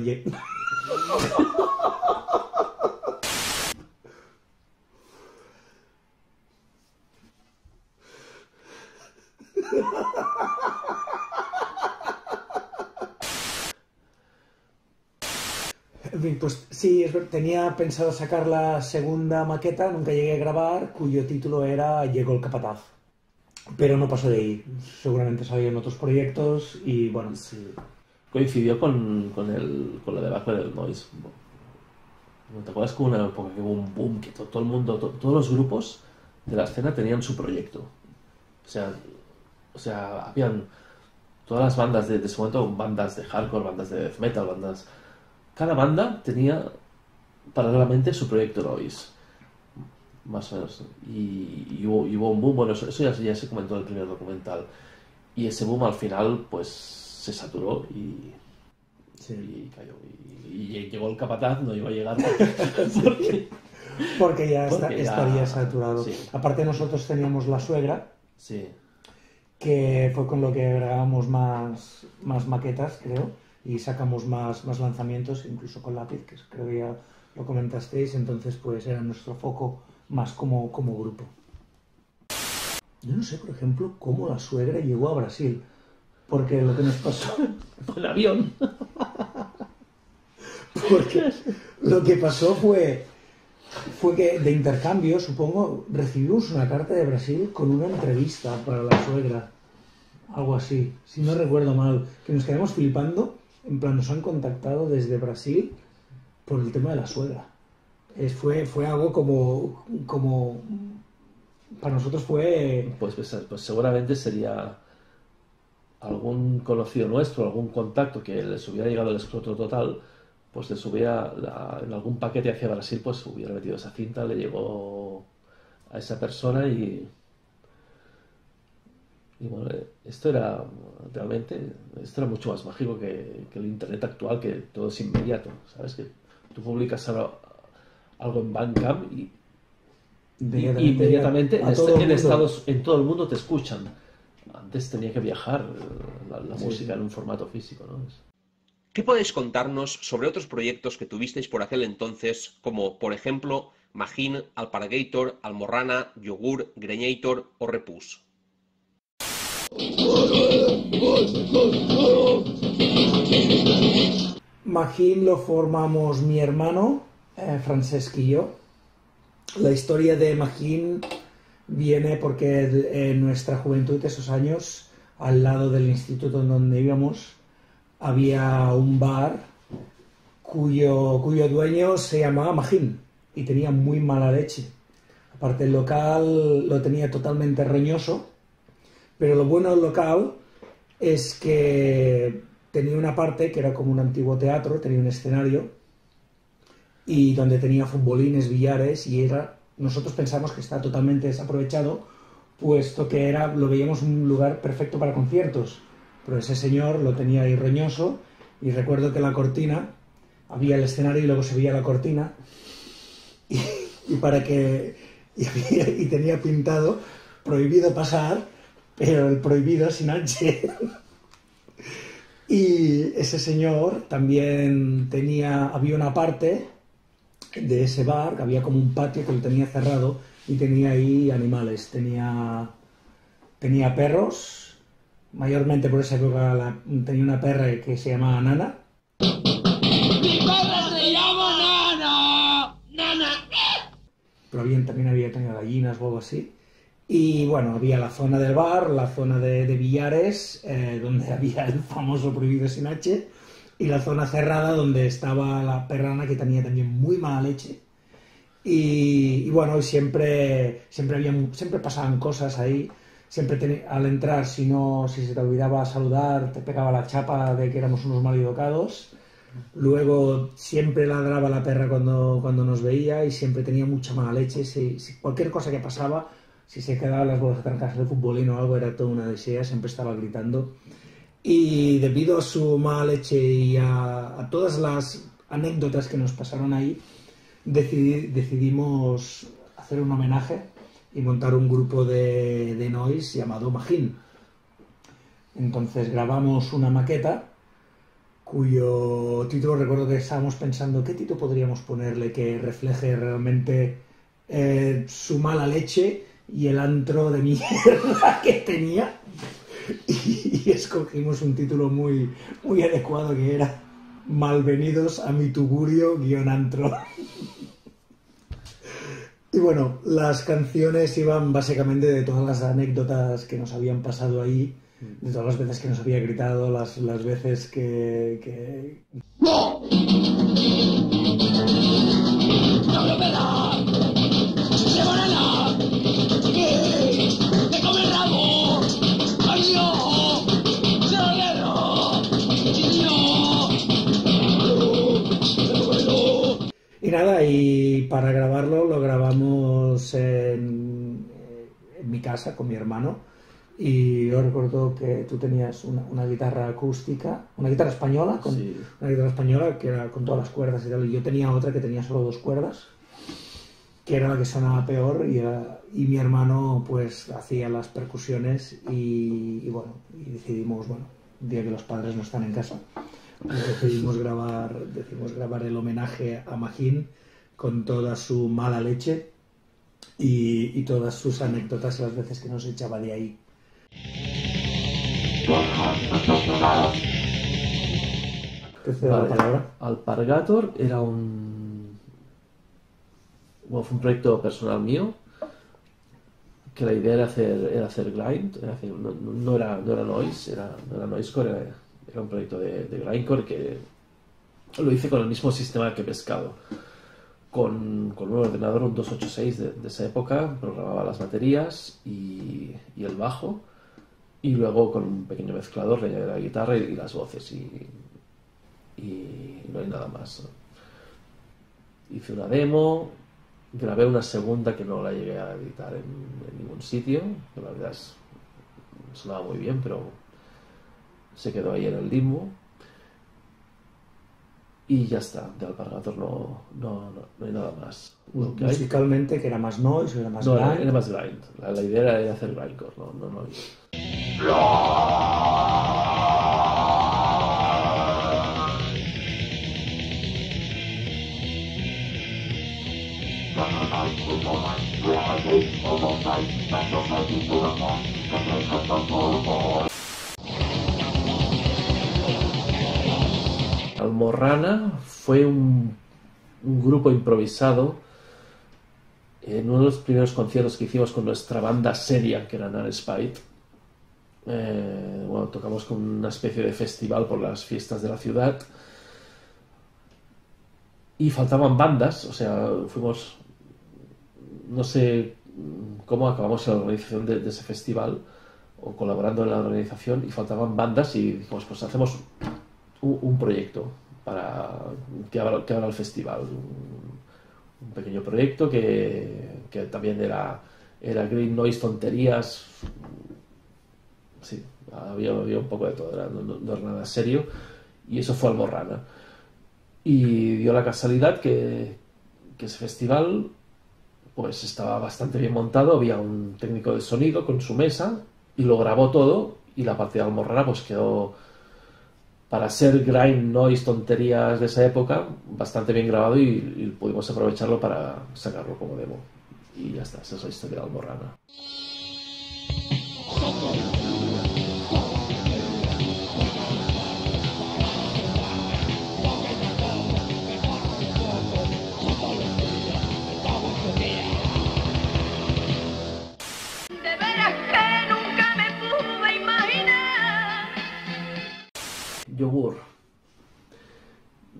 En fin, pues sí, tenía pensado sacar la segunda maqueta, nunca llegué a grabar, cuyo título era Llegó el Capataz. pero no pasó de ahí. Seguramente salieron otros proyectos y bueno. Sí. Coincidió con la debacle del noise. ¿No te acuerdas que hubo una época que hubo un boom, que todo el mundo, todos los grupos de la escena tenían su proyecto? O sea, habían todas las bandas de ese momento, bandas de hardcore, bandas de death metal, bandas... Cada banda tenía paralelamente su proyecto noise, más o menos. Y hubo un boom, bueno, eso ya se comentó en el primer documental. Y ese boom al final, pues, se saturó y cayó. Y llegó el capataz, no iba a llegar porque ya estaría saturado. Sí. Aparte nosotros teníamos La Suegra, Sí. que fue con lo que grabamos más maquetas, creo, y sacamos más lanzamientos, incluso con Lápiz, que creo que ya lo comentasteis, entonces pues era nuestro foco más como grupo. Yo no sé, por ejemplo, cómo La Suegra llegó a Brasil, porque lo que nos pasó... En avión. Porque lo que pasó fue que de intercambio, supongo, recibimos una carta de Brasil con una entrevista para La Suegra. Algo así, si no recuerdo mal. Que nos quedamos flipando, en plan, nos han contactado desde Brasil por el tema de La Suegra. Fue algo como... Para nosotros fue... Pues seguramente sería algún conocido nuestro, algún contacto que les hubiera llegado el escroto total, pues les hubiera, en algún paquete hacia Brasil, pues hubiera metido esa cinta, le llegó a esa persona y bueno, esto era mucho más mágico que el internet actual, que todo es inmediato, ¿sabes? Que tú publicas algo en Bandcamp y inmediatamente en todo el mundo te escuchan. Antes tenía que viajar la música en un formato físico, ¿no? ¿Qué podéis contarnos sobre otros proyectos que tuvisteis por aquel entonces, como, por ejemplo, Magin, Alpargator, Almorrana, Yogur, Greñator o Repus? Magin lo formamos mi hermano, Francesc y yo. La historia de Magin viene porque en nuestra juventud, esos años, al lado del instituto en donde íbamos, había un bar cuyo dueño se llamaba Magin y tenía muy mala leche. Aparte, el local lo tenía totalmente roñoso, pero lo bueno del local es que tenía una parte que era como un antiguo teatro, tenía un escenario y donde tenía futbolines, billares, y nosotros pensamos que está totalmente desaprovechado, puesto que lo veíamos un lugar perfecto para conciertos, pero ese señor lo tenía ahí roñoso, y recuerdo que la cortina, había el escenario y luego se veía la cortina, y tenía pintado prohibido pasar, pero el prohibido sin H. Y ese señor también había una parte de ese bar, que había como un patio que lo tenía cerrado y tenía ahí animales, tenía perros, mayormente por esa época tenía una perra que se llamaba Nana. ¡Mi perra se llama Nana! ¡Nana! Pero también había tenido gallinas o algo así. Y bueno, había la zona del bar, la zona de billares, donde había el famoso prohibido sin H, y la zona cerrada donde estaba la perrana, que tenía también muy mala leche. Y bueno, siempre pasaban cosas ahí. Siempre al entrar, si se te olvidaba saludar, te pegaba la chapa de que éramos unos maleducados. Luego siempre ladraba la perra cuando nos veía, y siempre tenía mucha mala leche. Si cualquier cosa que pasaba, si se quedaban las bolas trancadas del futbolín o algo, era toda una desea, siempre estaba gritando. Y debido a su mala leche y a todas las anécdotas que nos pasaron ahí, decidimos hacer un homenaje y montar un grupo de noise llamado Magin. Entonces grabamos una maqueta cuyo título, recuerdo que estábamos pensando qué título podríamos ponerle que refleje realmente su mala leche y el antro de mierda que tenía, y escogimos un título muy, muy adecuado, que era Malvenidos a mi tugurio _antro. Y bueno, las canciones iban básicamente de todas las anécdotas que nos habían pasado ahí, de todas las veces que nos había gritado, las veces que... ¡No! ¡No lo verás! ¡Se morena! ¿Qué? ¡Te come el rabo! ¡Ay, no! ¡Se lo dedo! ¡No! Y nada, y para grabarlo lo grabamos en mi casa con mi hermano. Y yo recuerdo que tú tenías una guitarra acústica, una guitarra española, una guitarra española que era con todas las cuerdas y tal. Y yo tenía otra que tenía solo 2 cuerdas, que era la que sonaba peor, y mi hermano pues hacía las percusiones y bueno, y decidimos, bueno, un día que los padres no están en casa, pues decidimos grabar el homenaje a Magín con toda su mala leche y todas sus anécdotas, las veces que nos echaba de ahí. ¿Te cedo la palabra? Alpargator era fue un proyecto personal mío, que la idea era hacer grind, no era noise, no era noisecore, era un proyecto de grindcore que lo hice con el mismo sistema que Pescado, con un ordenador, un 286 de esa época. Programaba las baterías y el bajo, y luego con un pequeño mezclador le añadí la guitarra y las voces, y no hay nada más. Hice una demo, grabé una segunda que no la llegué a editar en ningún sitio, que la verdad sonaba muy bien, pero se quedó ahí en el limbo. Y ya está, de Alpargator no hay nada más. Musicalmente, que era más noise o era más grind. Era más grind. La idea era hacer grindcore, no noise. Almorrana fue un grupo improvisado en uno de los primeros conciertos que hicimos con nuestra banda seria, que era Nanespite. Bueno, tocamos con una especie de festival por las fiestas de la ciudad y faltaban bandas, o sea, fuimos, no sé cómo acabamos en la organización de ese festival o colaborando en la organización, y faltaban bandas y dijimos, pues hacemos un proyecto para que abra el festival, un pequeño proyecto que también era green noise, tonterías, sí, había un poco de todo, no era nada serio, y eso fue Almorrana. Y dio la casualidad que ese festival pues estaba bastante bien montado, había un técnico de sonido con su mesa y lo grabó todo, y la parte de Almorrana pues quedó, para ser grind noise, tonterías de esa época, bastante bien grabado, y pudimos aprovecharlo para sacarlo como demo. Y ya está, esa es la historia de Almorrana.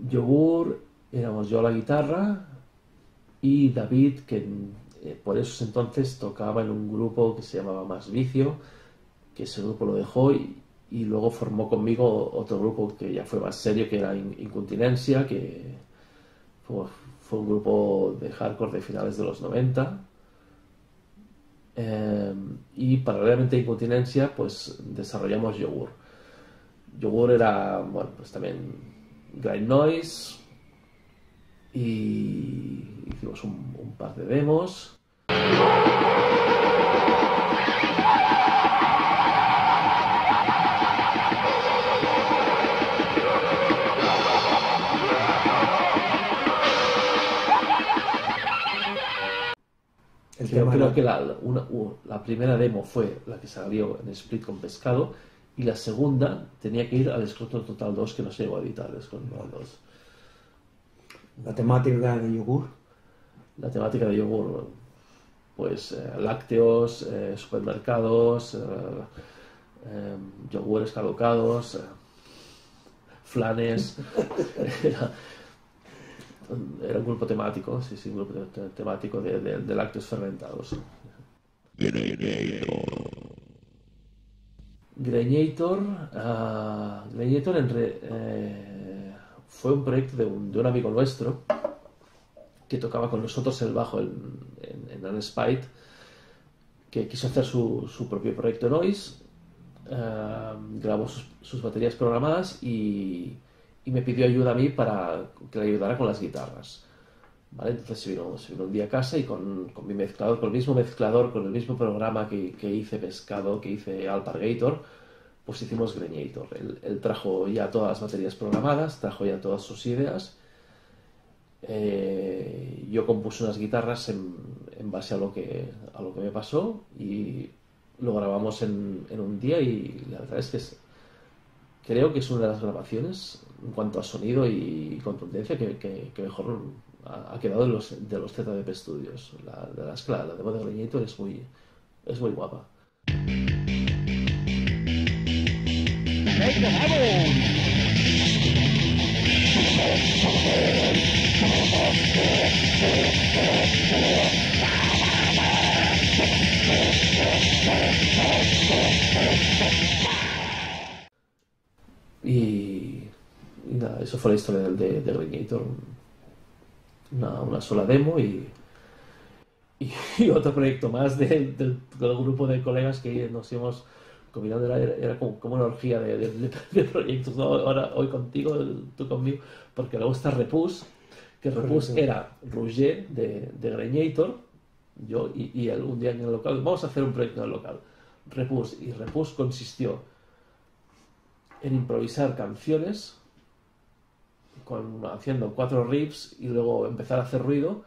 Yogur, éramos yo a la guitarra y David, que por esos entonces tocaba en un grupo que se llamaba Más Vicio, que ese grupo lo dejó, y luego formó conmigo otro grupo que ya fue más serio, que era Incontinencia, que fue un grupo de hardcore de finales de los 90. Y paralelamente a Incontinencia pues desarrollamos Yogur. Yogur era, bueno, pues también grind noise, y hicimos un par de demos. Creo que la primera demo fue la que salió en Split con Pescado, y la segunda tenía que ir al Scrotum Total 2, que no se llegó a editar, el Scrotum Total 2. La temática de Yogur. La temática de Yogur, pues lácteos, supermercados, yogures caducados, flanes. Era un grupo temático, sí, un grupo temático de lácteos fermentados. Greñator fue un proyecto de un amigo nuestro que tocaba con nosotros el bajo en Unspite, que quiso hacer su propio proyecto Noise, grabó sus baterías programadas y me pidió ayuda a mí para que le ayudara con las guitarras. ¿Vale? Entonces se vino un día a casa y con mi mezclador, con el mismo mezclador, con el mismo programa que hice Pescado, que hice Alpargator, pues hicimos Greñator. Él trajo ya todas las baterías programadas, trajo ya todas sus ideas. Yo compuse unas guitarras en base a lo que me pasó y lo grabamos en un día, y la verdad es que creo que es una de las grabaciones en cuanto a sonido y contundencia que mejor ha quedado de los ZDP Studios. La demo de Greñator es muy guapa. Y nada, eso fue la historia de Greñator. Una sola demo y otro proyecto más del grupo de colegas que nos íbamos combinando. Era como una orgía de proyectos, ¿no? Ahora, hoy contigo, tú conmigo, porque luego está Repus, que Repus era Roger de Greñator, yo y él un día en el local, vamos a hacer un proyecto en el local, Repus consistió en improvisar canciones haciendo 4 riffs y luego empezar a hacer ruido.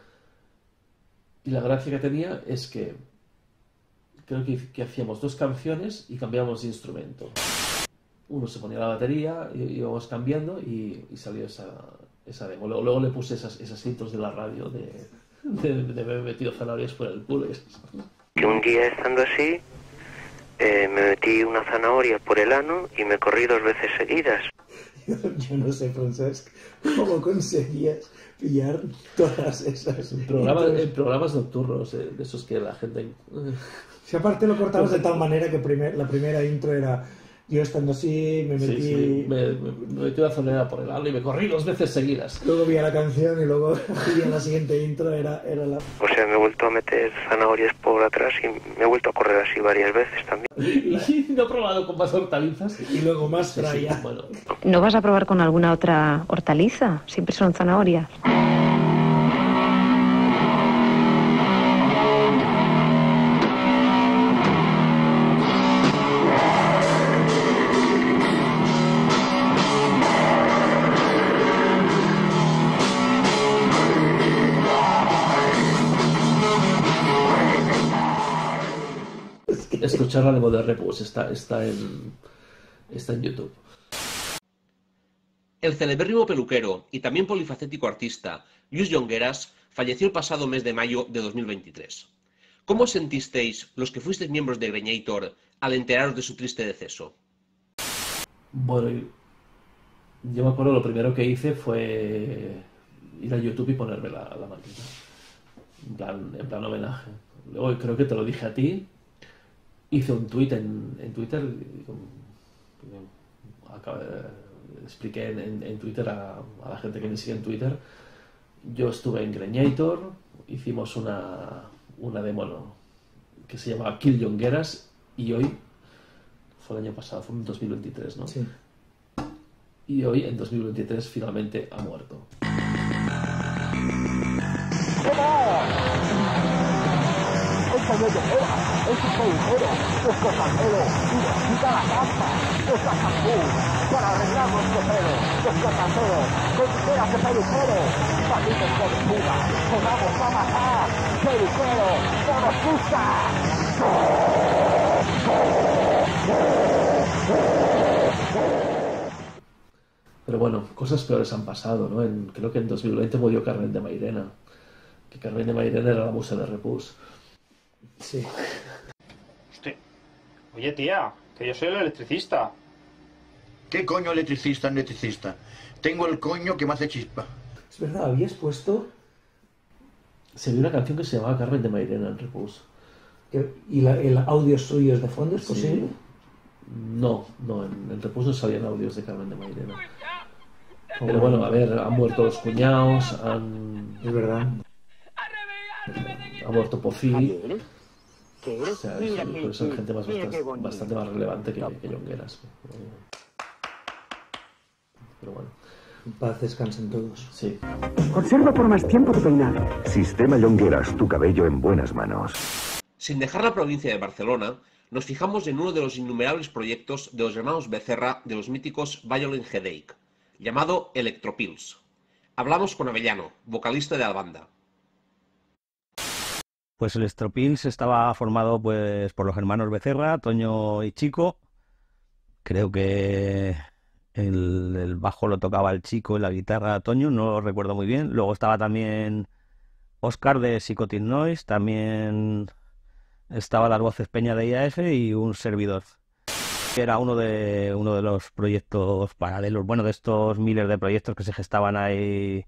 Y la gracia que tenía es que creo que hacíamos 2 canciones y cambiábamos de instrumento. Uno se ponía la batería y íbamos cambiando y salió esa demo. Luego le puse esas intros de la radio de haber metido zanahorias por el culo. Que un día estando así me metí una zanahoria por el ano y me corrí 2 veces seguidas. Yo no sé, Francesc, cómo conseguías pillar todas esas... En programas nocturnos, de esos que la gente... Si aparte lo cortabas de tal manera que la primera intro era... Yo estando así, me metí... Sí. Me metí una zanahorias por el ano y me corrí 2 veces seguidas. Luego vi la canción y luego vi la siguiente intro, era la... O sea, me he vuelto a meter zanahorias por atrás y me he vuelto a correr así varias veces también. Y no he probado con más hortalizas. Y luego más fraya. Bueno. ¿No vas a probar con alguna otra hortaliza? Siempre son zanahorias. Escuchar la demo de Repus está en YouTube. El celebérrimo peluquero y también polifacético artista Lluís Llongueras falleció el pasado mes de mayo de 2023. ¿Cómo sentisteis los que fuisteis miembros de Greñator al enteraros de su triste deceso? Bueno, yo me acuerdo lo primero que hice fue ir a YouTube y ponerme la máquina. En plan homenaje. Luego creo que te lo dije a ti. Hice un tweet en Twitter, expliqué en Twitter a la gente que me sigue en Twitter. Yo estuve en Greñator, hicimos una demo que se llamaba Kill Llongueras, y hoy, fue el año pasado, fue en 2023, ¿no? Sí. Y hoy, en 2023, finalmente ha muerto. Para arreglar nuestro pelo, descartantero, con tijeras de peluquero, patitos de desnuda, que vamos a matar, peluquero, no nos gusta. Pero bueno, cosas peores han pasado, ¿no? Creo que en 2020 murió Carmen de Mairena, que Carmen de Mairena era la musa de Repus. Sí. Hostia. Oye, tía, que yo soy el electricista. ¿Qué coño electricista? Tengo el coño que me hace chispa. Es verdad, habías puesto... Se vio una canción que se llamaba Carmen de Mairena en Repús. ¿Y el audio suyo es de fondo? ¿Es posible? No, en Repús no salían audios de Carmen de Mairena. Pero bueno, a ver, han muerto los cuñados, Es verdad. ha muerto Pocí. ¿Qué? O sea, son gente bastante más relevante que Jongueras. Pero bueno. En paz descansen todos. Sí. Conserva por más tiempo tu peinado. Sistema Jongueras, tu cabello en buenas manos. Sin dejar la provincia de Barcelona, nos fijamos en uno de los innumerables proyectos de los hermanos Becerra de los míticos Violent Headache, llamado Electropills. Hablamos con Avellano, vocalista de la banda. Pues el Electropills estaba formado pues por los hermanos Becerra, Toño y Chico. Creo que el bajo lo tocaba el Chico y la guitarra Toño, no lo recuerdo muy bien. Luego estaba también Óscar de Psychotic Noise, también estaba las voces Peña de IAF y un servidor. Era uno de los proyectos paralelos, bueno, de estos miles de proyectos que se gestaban ahí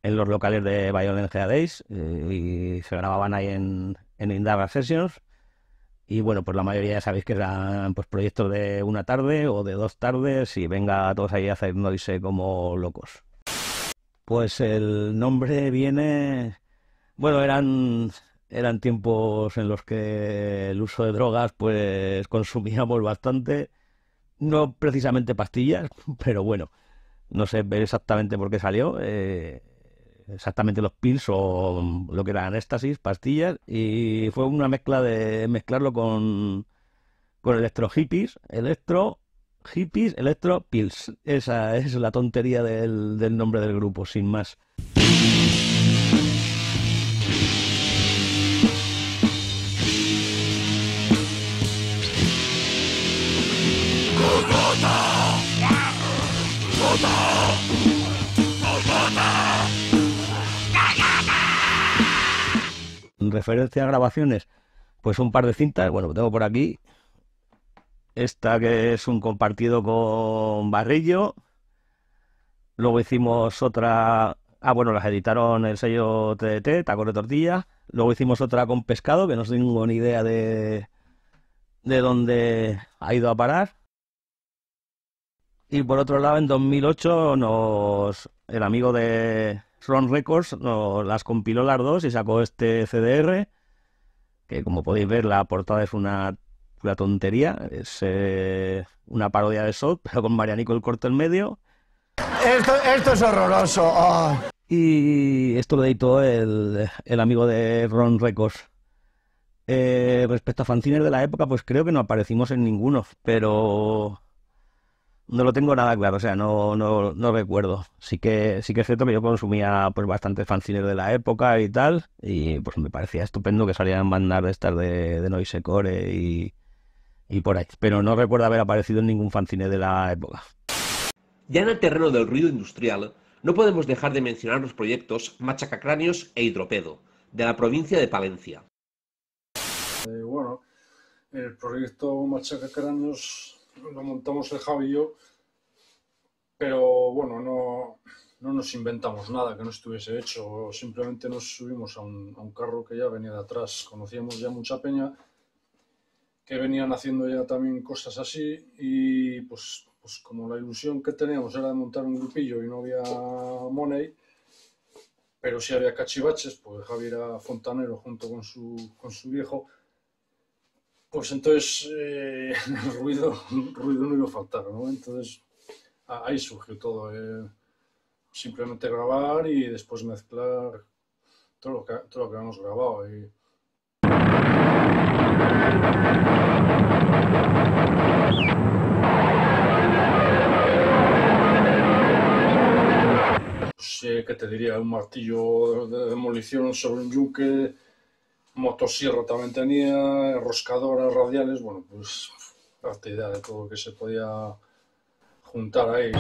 en los locales de Violent Headache y se grababan ahí en Indaga Sessions. Y bueno, pues la mayoría ya sabéis que eran pues proyectos de una tarde o de 2 tardes y venga todos ahí a hacer noise como locos. Pues el nombre viene... Bueno, eran tiempos en los que el uso de drogas pues consumíamos bastante. No precisamente pastillas, pero bueno, no sé exactamente por qué salió. Exactamente los pills o lo que eran éxtasis, pastillas, y fue una mezcla de mezclarlo con electro hippies, electro pills. Esa es la tontería del nombre del grupo, sin más. En referencia a grabaciones, pues un par de cintas, bueno, tengo por aquí esta que es un compartido con Barrillo. Luego hicimos otra, bueno, las editaron el sello TDT, Tacos de Tortilla. Luego hicimos otra con Pescado, que no tengo ni idea de dónde ha ido a parar. Y por otro lado, en 2008 el amigo de Ron Records nos las compiló las dos y sacó este CDR, que como podéis ver la portada es una tontería, es una parodia de Sot, pero con Marianico el corte en medio. Esto es horroroso. Oh. Y esto lo editó el amigo de Ron Records. Respecto a fanzines de la época, pues creo que no aparecimos en ninguno, pero... no lo tengo nada claro, o sea, no recuerdo. Sí que es cierto que yo consumía pues bastantes fanzines de la época y tal, y pues me parecía estupendo que salieran bandas de estas de noisecore y por ahí. Pero no recuerdo haber aparecido en ningún fanzine de la época. Ya en el terreno del ruido industrial, no podemos dejar de mencionar los proyectos Machacacráneos e Hidropedo, de la provincia de Palencia. Bueno, el proyecto Machacacráneos lo montamos el Javi y yo, pero bueno, no nos inventamos nada que no estuviese hecho, simplemente nos subimos a un carro que ya venía de atrás. Conocíamos ya mucha peña que venían haciendo ya también cosas así y pues como la ilusión que teníamos era de montar un grupillo y no había money, pero sí había cachivaches, pues Javi era fontanero junto con su viejo. Pues entonces el ruido no iba a faltar, ¿no? Entonces ahí surgió todo. Simplemente grabar y después mezclar todo lo que habíamos grabado. Pues, ¿qué te diría? Un martillo de demolición sobre un yunque. Motosierra también tenía, roscadoras radiales, bueno, pues harta idea de todo lo que se podía juntar ahí.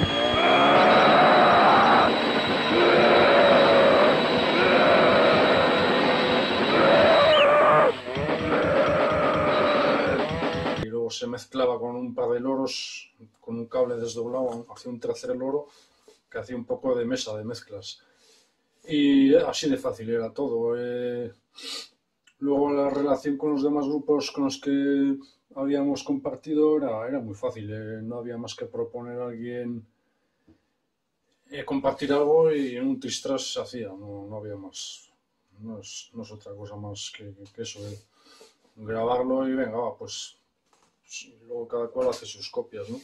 se mezclaba con un par de loros, con un cable desdoblado hacia un tercer loro, que hacía un poco de mesa de mezclas. Y así de fácil era todo. Luego la relación con los demás grupos con los que habíamos compartido era muy fácil. No había más que proponer a alguien compartir algo y en un tristras se hacía, no había más. No es otra cosa más que eso de grabarlo y venga, va, pues luego cada cual hace sus copias, ¿no?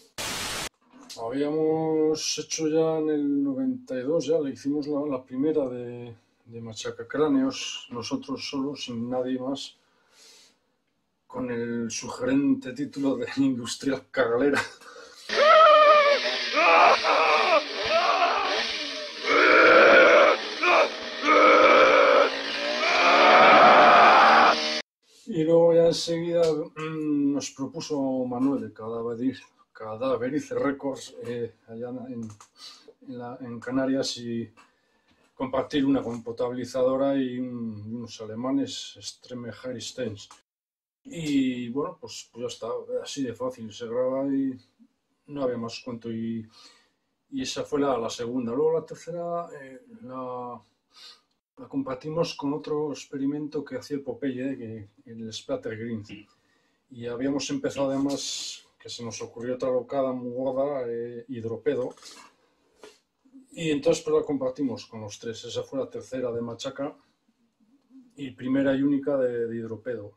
Habíamos hecho ya en el 92, ya le hicimos la primera de Machacacráneos, nosotros solos, sin nadie más, con el sugerente título de Industrial Cagalera. Y luego ya enseguida nos propuso Manuel de Cadaverice Records allá en Canarias y compartir una compotabilizadora y unos alemanes, Extreme Harristeins. Y bueno, pues ya está, así de fácil, se graba y no había más cuento. Y esa fue la segunda. Luego la tercera la compartimos con otro experimento que hacía el Popeye, el Splatter Green. Y habíamos empezado además, que se nos ocurrió otra locada muy gorda, Hidropedo. Y entonces pues la compartimos con los tres. Esa fue la tercera de Machaca y primera y única de Hidropedo.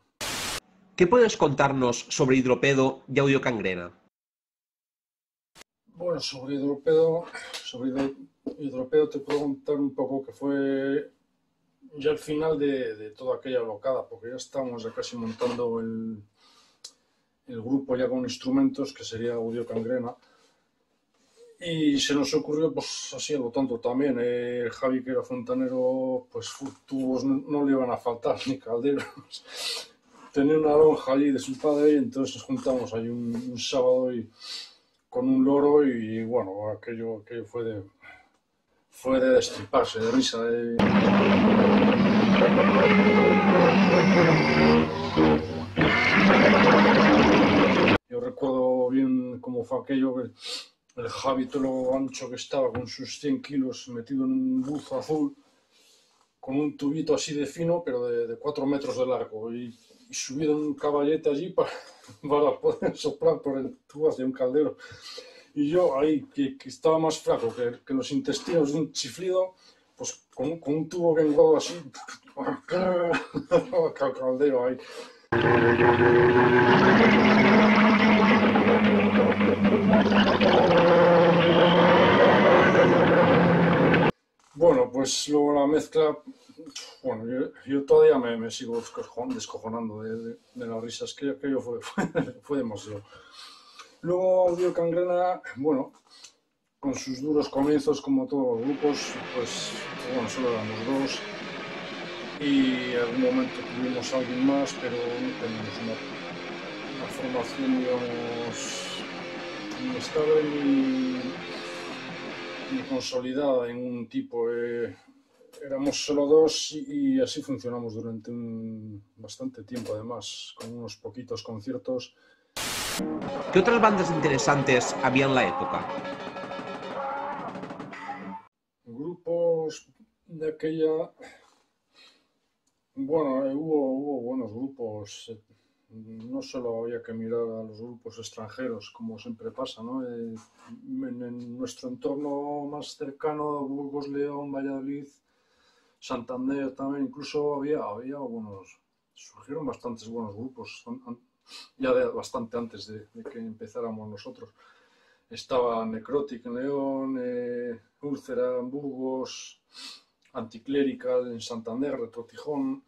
¿Qué puedes contarnos sobre Hidropedo y Audio Cangrena? Bueno, sobre Hidropedo te puedo contar un poco que fue ya el final de toda aquella locada, porque ya estábamos ya casi montando el grupo ya con instrumentos, que sería Audio Cangrena. Y se nos ocurrió, pues así a lo tonto también, Javi, que era fontanero, pues tubos no le iban a faltar, ni calderos. Tenía una lonja allí de su padre y entonces nos juntamos ahí un sábado y con un loro y bueno, aquello fue de destriparse, de risa. Yo recuerdo bien cómo fue aquello, el Javi, todo lo ancho que estaba, con sus 100 kilos metido en un buzo azul, con un tubito así de fino, pero de 4 metros de largo, y subido en un caballete allí para poder soplar por el tubo hacia un caldero. Y yo ahí, que estaba más flaco que los intestinos de un chiflido, pues con un tubo que engordo así, al caldero ahí. Bueno, pues luego la mezcla, bueno, yo todavía me sigo descojonando de las risas, que aquello fue demasiado. Luego Audio Cangrena, bueno, con sus duros comienzos como todos los grupos, pues bueno, solo éramos dos y en algún momento tuvimos a alguien más, pero no teníamos una formación, digamos, ni estable ni consolidada en un tipo. Éramos solo dos y así funcionamos durante bastante tiempo, además, con unos poquitos conciertos. ¿Qué otras bandas interesantes había en la época? Grupos de aquella... Bueno, hubo buenos grupos. No solo había que mirar a los grupos extranjeros, como siempre pasa, ¿no? En nuestro entorno más cercano, Burgos, León, Valladolid, Santander también, incluso había surgieron bastantes buenos grupos, ya bastante antes de que empezáramos nosotros. Estaba Necrotic en León, Úlcera en Burgos, Anticlerical en Santander, Retrotijón,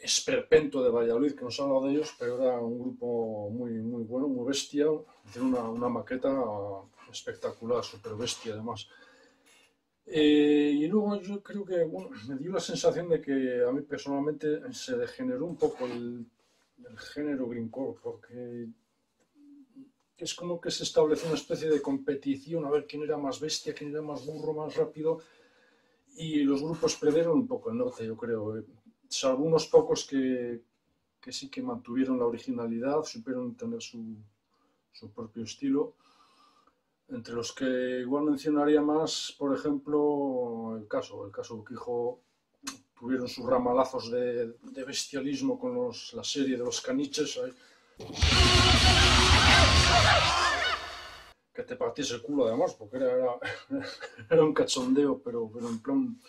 Esperpento de Valladolid, que nos ha hablado de ellos, pero era un grupo muy bueno, muy bestia. Tiene una maqueta espectacular, súper bestia además. Y luego yo creo que, bueno, me dio la sensación de que a mí personalmente se degeneró un poco el género greencore, porque es como que se estableció una especie de competición a ver quién era más bestia, quién era más burro, más rápido, y los grupos perdieron un poco el norte, yo creo, salvo unos pocos que sí que mantuvieron la originalidad, supieron tener su propio estilo. Entre los que igual mencionaría más, por ejemplo, el caso Quijo, tuvieron sus ramalazos de bestialismo con la serie de los caniches. Que te partís el culo además, porque era un cachondeo, pero en plan...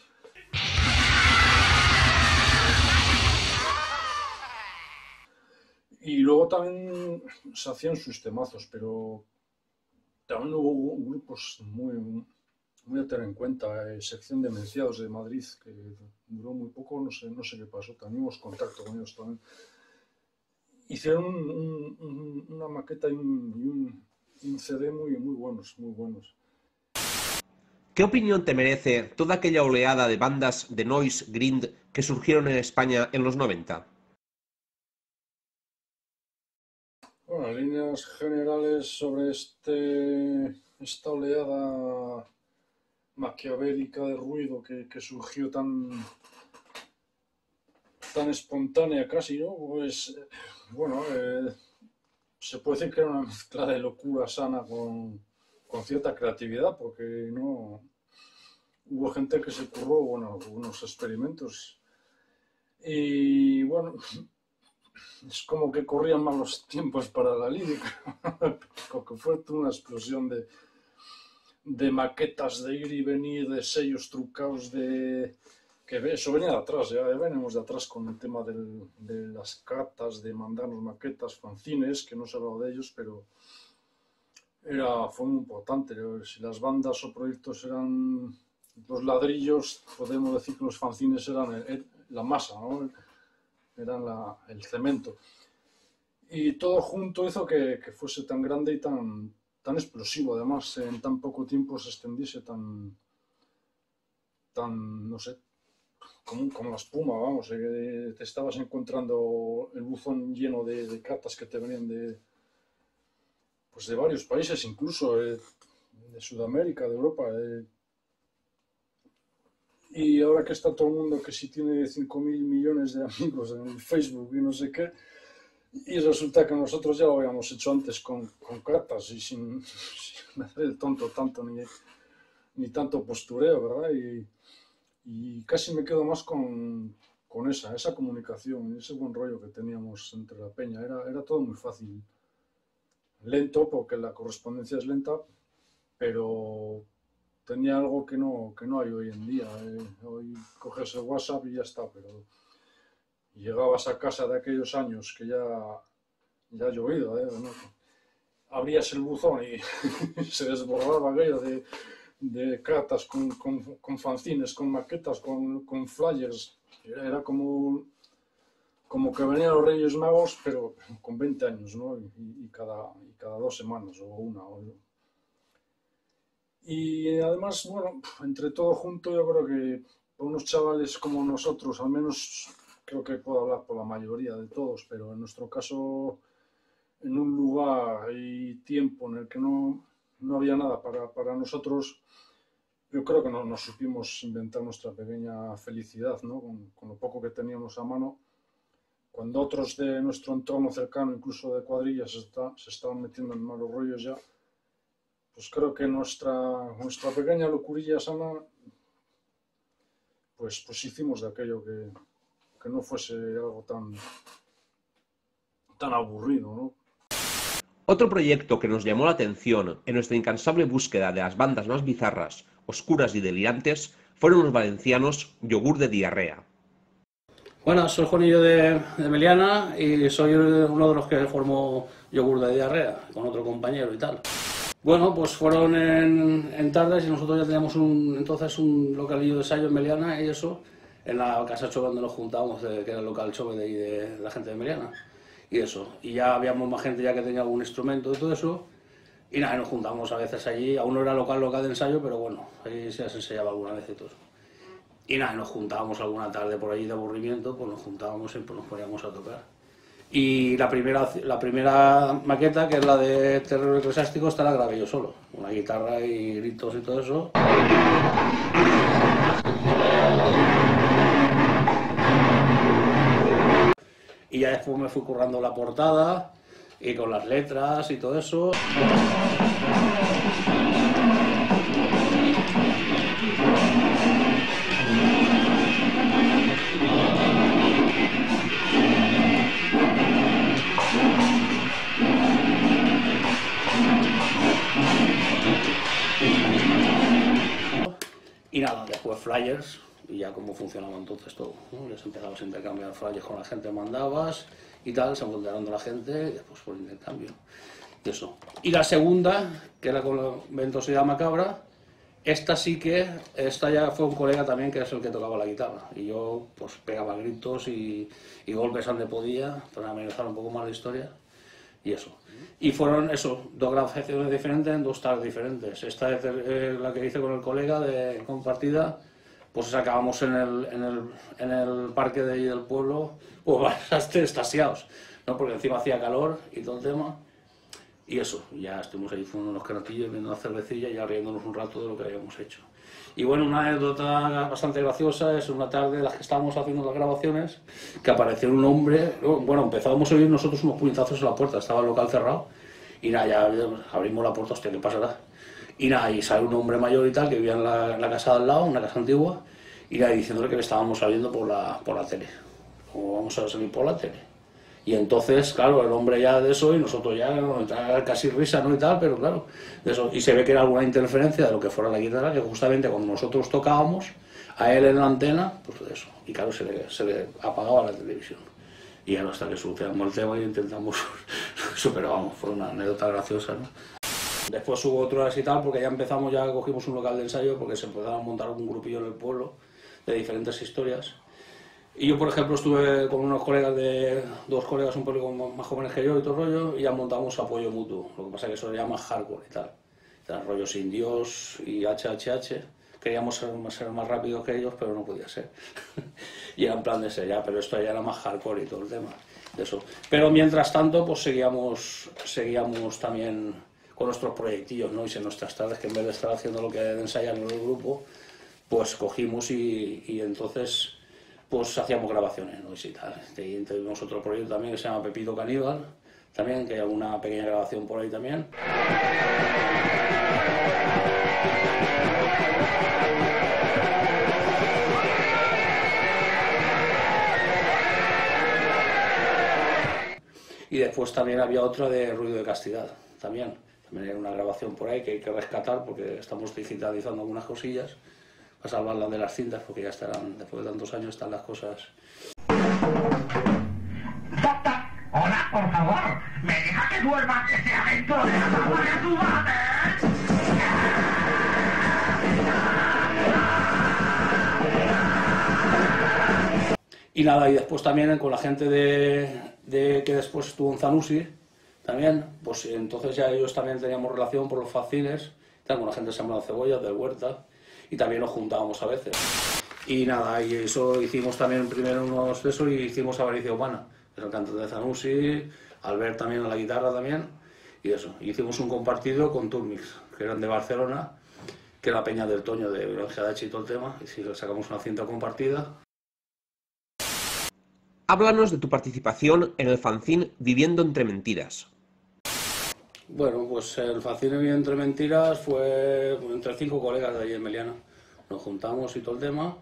Y luego también se hacían sus temazos, pero también hubo grupos muy a tener en cuenta. Sección de Menciados de Madrid, que duró muy poco, no sé qué pasó, teníamos contacto con ellos también. Hicieron una maqueta y un CD muy buenos. ¿Qué opinión te merece toda aquella oleada de bandas de noise grind que surgieron en España en los 90? Bueno, en líneas generales sobre esta oleada maquiavélica de ruido que surgió tan espontánea casi, ¿no? Pues, bueno, se puede decir que era una mezcla de locura sana con cierta creatividad, porque no hubo gente que se curró, bueno, unos experimentos. Y, bueno, es como que corrían mal los tiempos para la lírica, porque fue una explosión de maquetas, de ir y venir, de sellos trucados, que eso venía de atrás, ya venimos de atrás con el tema de las cartas, de mandarnos maquetas, fanzines, que no se ha hablado de ellos, pero fue muy importante. Si las bandas o proyectos eran los ladrillos, podemos decir que los fanzines eran la masa, ¿no? Eran el cemento. Y todo junto hizo que fuese tan grande y tan explosivo, además en tan poco tiempo se extendiese tan no sé, como la espuma, vamos, te estabas encontrando el buzón lleno de cartas que te venían de varios países, incluso de Sudamérica, de Europa. Y ahora que está todo el mundo que sí tiene 5.000 millones de amigos en el Facebook y no sé qué, y resulta que nosotros ya lo habíamos hecho antes con cartas y sin hacer el tonto tanto ni tanto postureo, ¿verdad? Y casi me quedo más con esa comunicación, ese buen rollo que teníamos entre la peña. Era todo muy fácil. Lento, porque la correspondencia es lenta, pero tenía algo que no hay hoy en día. Hoy coges el WhatsApp y ya está, pero llegabas a casa de aquellos años que ya ha llovido, ¿no? Abrías el buzón y se desbordaba aquello de cartas con fanzines, con maquetas, con flyers. Era como que venían los Reyes Magos, pero con 20 años, ¿no? Y cada 2 semanas o una. Y además, bueno, entre todo junto, yo creo que unos chavales como nosotros, al menos creo que puedo hablar por la mayoría de todos, pero en nuestro caso, en un lugar y tiempo en el que no había nada para nosotros, yo creo que nos supimos inventar nuestra pequeña felicidad, ¿no? Con lo poco que teníamos a mano. Cuando otros de nuestro entorno cercano, incluso de cuadrillas, se estaban metiendo en malos rollos ya, pues creo que nuestra pequeña locurilla sana, pues hicimos de aquello que no fuese algo tan aburrido, ¿no? Otro proyecto que nos llamó la atención en nuestra incansable búsqueda de las bandas más bizarras, oscuras y delirantes fueron los valencianos Yogur de Diarrea. Bueno, soy Juanillo de Meliana y soy uno de los que formó Yogur de Diarrea, con otro compañero y tal. Bueno, pues fueron en tardes y nosotros ya teníamos entonces un localillo de ensayo en Meliana y eso, en la casa Chove donde nos juntábamos, que era el local Chove de la gente de Meliana. Y eso, y ya habíamos más gente ya que tenía algún instrumento y todo eso, y nada, nos juntábamos a veces allí, aún no era local de ensayo, pero bueno, ahí se ensayaba alguna vez y todo eso. Y nada, nos juntábamos alguna tarde por allí de aburrimiento, pues nos juntábamos y pues nos poníamos a tocar. Y la primera maqueta, que es la de Terror Eclesiástico, esta la grabé yo solo, una guitarra y gritos y todo eso. Y ya después me fui currando la portada y con las letras y todo eso. Y nada, después flyers, y ya cómo funcionaba entonces todo, ¿no? Les empezabas a intercambiar flyers con la gente, mandabas y tal, se encontraron la gente y después por intercambio. Y eso. Y la segunda, que era con la Ventosidad Macabra, esta ya fue un colega también que es el que tocaba la guitarra. Y yo pues pegaba gritos y golpes donde podía para amenazar un poco más la historia. Y eso. Y fueron eso, dos grabaciones diferentes en dos tardes diferentes. Esta es la que hice con el colega de compartida, pues acabamos en el parque de allí del pueblo, pues bastante extasiados, ¿no? Porque encima hacía calor y todo el tema. Y eso, ya estuvimos ahí fumando unos canatillos, viendo una cervecilla y ya riéndonos un rato de lo que habíamos hecho. Y bueno, una anécdota bastante graciosa es una tarde en la que estábamos haciendo las grabaciones, que apareció un hombre, bueno, empezábamos a oír nosotros unos puñetazos en la puerta, estaba el local cerrado, y nada, ya abrimos la puerta, hostia, ¿qué pasará? Y nada, y sale un hombre mayor y tal, que vivía en la casa de al lado, una casa antigua, y nada, diciéndole que le estábamos saliendo por la tele, como vamos a salir por la tele. Y entonces, claro, el hombre ya de eso y nosotros ya casi risa, ¿no? Y tal, pero claro, de eso. Y se ve que era alguna interferencia de lo que fuera la guitarra, que justamente cuando nosotros tocábamos, a él en la antena, pues de eso. Y claro, se le apagaba la televisión. Y ya hasta que solucionamos el tema y intentamos eso, pero vamos, fue una anécdota graciosa, ¿no? Después hubo otras y tal, porque ya empezamos, ya cogimos un local de ensayo, porque se empezaron a montar un grupillo en el pueblo de diferentes historias. Y yo, por ejemplo, estuve con unos colegas dos colegas un poco más jóvenes que yo y todo rollo, y ya montamos apoyo mutuo. Lo que pasa es que eso se llama hardcore y tal. Eran rollos sin Dios y HHH. Queríamos ser más rápidos que ellos, pero no podía ser. Y era en plan de ser ya, pero esto ya era más hardcore y todo el tema. De eso. Pero mientras tanto, pues seguíamos también con nuestros proyectillos, ¿no? Y en nuestras tardes, que en vez de estar haciendo lo que de ensayar en el grupo, pues cogimos y entonces pues hacíamos grabaciones, ¿no? Y tal. Y tuvimos otro proyecto también que se llama Pepito Caníbal, también, que hay alguna pequeña grabación por ahí también. Y después también había otra de Ruido de Castidad, también hay una grabación por ahí que hay que rescatar porque estamos digitalizando algunas cosillas para salvarlas de las cintas, porque ya estarán, después de tantos años están las cosas. Hola, por favor, ¿me deja que duerma que sea dentro de la cama de tu madre? Y nada, y después también con la gente que después estuvo en Zanussi, también, pues entonces ya ellos también teníamos relación por los fanzines, con la gente de Sembrado Cebollas, del Huerta, y también nos juntábamos a veces. Y nada, y eso hicimos también primero unos de eso y hicimos Avaricia Humana, que es el cantante de Zanussi, Albert también a la guitarra también, y eso. Y hicimos un compartido con Turmix, que eran de Barcelona, que era la Peña del Toño de Violencia de H y todo el tema, y sí, sacamos una cinta compartida. Háblanos de tu participación en el fanzine Viviendo entre Mentiras. Bueno, pues el fanzine Viviendo entre Mentiras fue entre 5 colegas de allí en Meliana. Nos juntamos y todo el tema,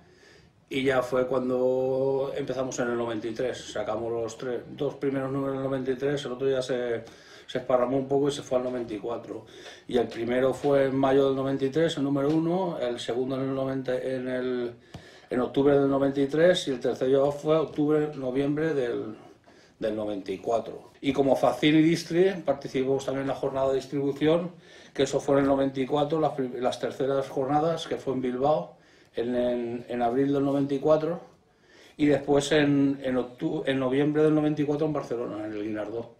y ya fue cuando empezamos en el 93. Sacamos los 2 primeros números en el 93, el otro ya se esparramó un poco y se fue al 94. Y el primero fue en mayo del 93, el número 1, el segundo en octubre del 93 y el tercero fue noviembre del 94. Y como fanzine y distri participamos también en la jornada de distribución, que eso fue en el 94, las terceras jornadas, que fue en Bilbao, en abril del 94, y después en noviembre del 94 en Barcelona, en el Guinardó.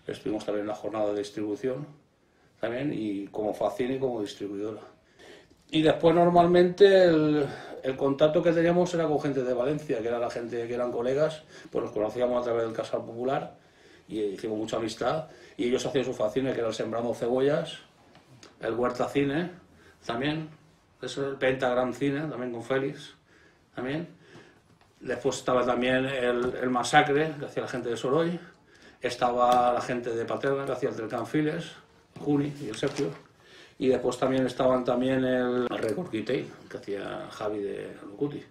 Estuvimos también en la jornada de distribución, también, y como fanzine y como distribuidora. Y después normalmente el contacto que teníamos era con gente de Valencia, que era la gente que eran colegas, pues nos conocíamos a través del Casal Popular y hicimos mucha amistad, y ellos hacían su fanzine, que era el Sembrando Cebollas, el Huerta Cine también, es el Pentagram Cine también con Félix también. Después estaba también el Masacre, que hacía la gente de Soroy. Estaba la gente de Paterna, que hacía el Telcanfiles, Juni y el Sergio. Y después también estaban el Record Kitei, que hacía Javi de Locuti.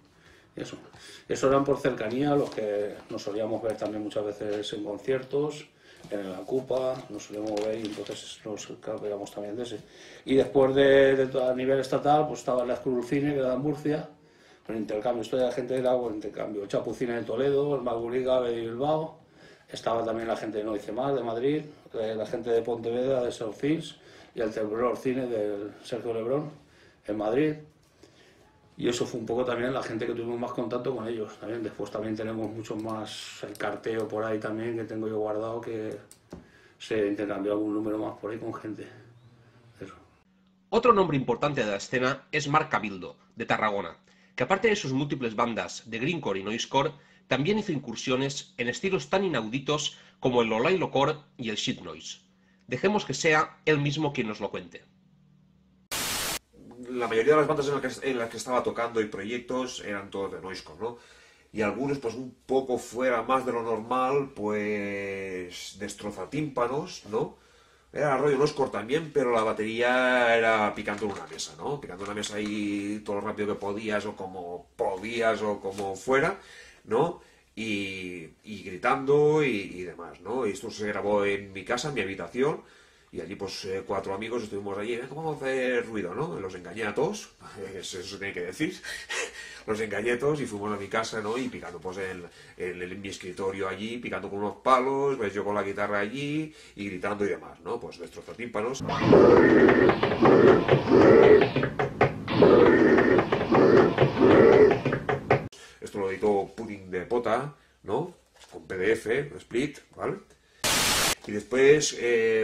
Eso eran por cercanía los que nos solíamos ver también muchas veces en conciertos, en la Cupa, nos solíamos ver y entonces nos cargamos también de ese. Y después a nivel estatal, pues estaba la Cine, que era de Murcia, el intercambio, esto de la gente era el intercambio, el Chapucine de Toledo, el Maguriga de Bilbao, estaba también la gente de No Hice Más, de Madrid, la gente de Pontevedra, de Southfields, y el Temblor Cine del Sergio Lebrón, en Madrid. Y eso fue un poco también la gente que tuvimos más contacto con ellos. También después también tenemos mucho más el carteo por ahí también, que tengo yo guardado, que se intercambió algún número más por ahí con gente. Eso. Otro nombre importante de la escena es Marc Cabildo, de Tarragona, que aparte de sus múltiples bandas de greencore y noisecore, también hizo incursiones en estilos tan inauditos como el Lolailo-core y el shit noise. Dejemos que sea él mismo quien nos lo cuente. La mayoría de las bandas en las que estaba tocando y proyectos eran todos de noisecore, ¿no? Y algunos, pues un poco fuera más de lo normal, pues destrozatímpanos, ¿no? Era rollo noisecore también, pero la batería era picando en una mesa, ¿no? Picando en una mesa ahí todo lo rápido que podías o como fuera, ¿no? Y gritando y demás, ¿no? Y esto se grabó en mi casa, en mi habitación, y allí pues 4 amigos estuvimos allí, ¿cómo vamos a hacer ruido, no? Los engañé a todos, eso se tiene que decir, los engañé a todos y fuimos a mi casa, ¿no? Y picando pues en mi escritorio allí, picando con unos palos, pues yo con la guitarra allí y gritando y demás, ¿no? Pues destrozatímpanos. Esto lo editó Pudding de Pota, ¿no? Con PDF, split, ¿vale? Y después,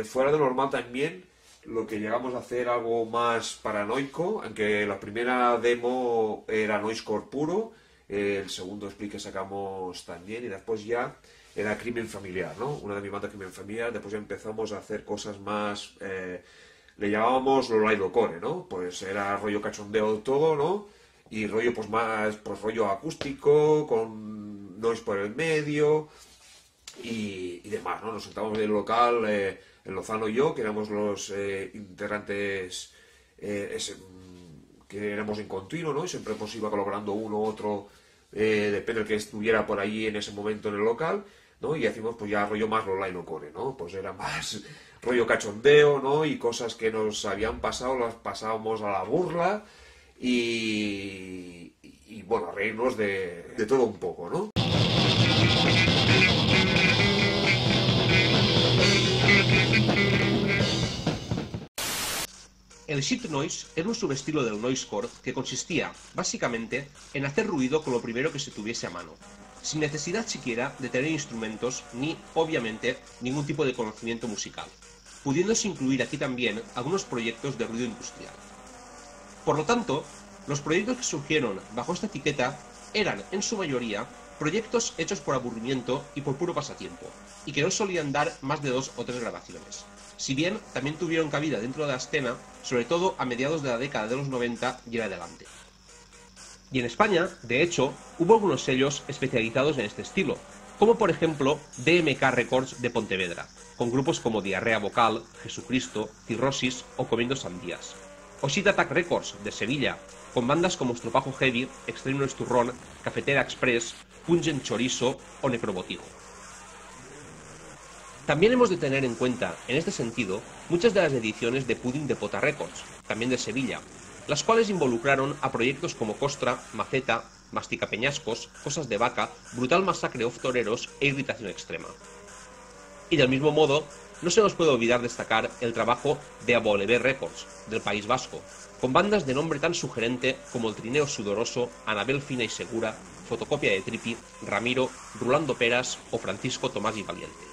fuera de normal también, lo que llegamos a hacer algo más paranoico, aunque la primera demo era noisecore puro, el segundo split que sacamos también, y después ya era Crimen Familiar, ¿no? Una de mis bandas Crimen Familiar, después ya empezamos a hacer cosas más, le llamábamos Lolailo-core, ¿no? Pues era rollo cachondeo todo, ¿no? Y rollo pues más, pues rollo acústico, con noise por el medio y demás, ¿no? Nos sentábamos en el local, el Lozano y yo, que éramos los integrantes que éramos en continuo, ¿no? Y siempre pues iba colaborando uno u otro, depende del que estuviera por ahí en ese momento en el local, ¿no? Y hacíamos pues ya rollo más Lolailo-core, ¿no? Pues era más rollo cachondeo, ¿no? Y cosas que nos habían pasado, las pasábamos a la burla. Y bueno, a reírnos de todo un poco, ¿no? El shit noise era un subestilo del noisecore que consistía, básicamente, en hacer ruido con lo primero que se tuviese a mano, sin necesidad siquiera de tener instrumentos ni, obviamente, ningún tipo de conocimiento musical, pudiéndose incluir aquí también algunos proyectos de ruido industrial. Por lo tanto, los proyectos que surgieron bajo esta etiqueta eran, en su mayoría, proyectos hechos por aburrimiento y por puro pasatiempo, y que no solían dar más de 2 o 3 grabaciones, si bien también tuvieron cabida dentro de la escena, sobre todo a mediados de la década de los 90 y en adelante. Y en España, de hecho, hubo algunos sellos especializados en este estilo, como por ejemplo DMK Records de Pontevedra, con grupos como Diarrea Vocal, Jesucristo, Cirrosis o Comiendo Sandías, o Shit Attack Records de Sevilla, con bandas como Estropajo Heavy, Extremo Esturrón, Cafetera Express, Pungent Chorizo o Necrobotijo. También hemos de tener en cuenta, en este sentido, muchas de las ediciones de Pudding de Pota Records, también de Sevilla, las cuales involucraron a proyectos como Costra, Maceta, Mastica Peñascos, Cosas de Vaca, Brutal Masacre of Toreros e Irritación Extrema. Y del mismo modo, no se nos puede olvidar destacar el trabajo de Abolebé Records, del País Vasco, con bandas de nombre tan sugerente como El Trineo Sudoroso, Anabel Fina y Segura, Fotocopia de Tripi, Ramiro, Rulando Peras o Francisco Tomás y Valiente.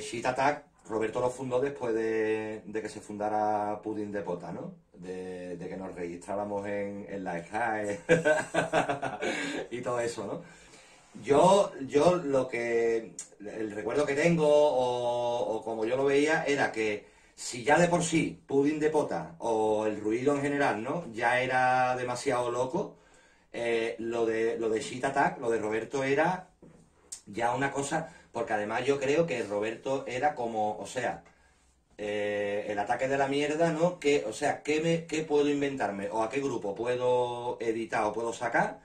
Shit Attack, Roberto lo fundó después de que se fundara Pudding de Pota, ¿no? De que nos registráramos en la SCAE y todo eso, ¿no? Yo el recuerdo que tengo, o como yo lo veía, era que si ya de por sí Pudding de Pota, o el ruido en general, ¿no?, ya era demasiado loco, lo de Shit Attack, lo de Roberto era ya una cosa... Porque además yo creo que Roberto era como, o sea, el ataque de la mierda, ¿no? Que, o sea, ¿qué puedo inventarme? ¿O a qué grupo puedo editar o puedo sacar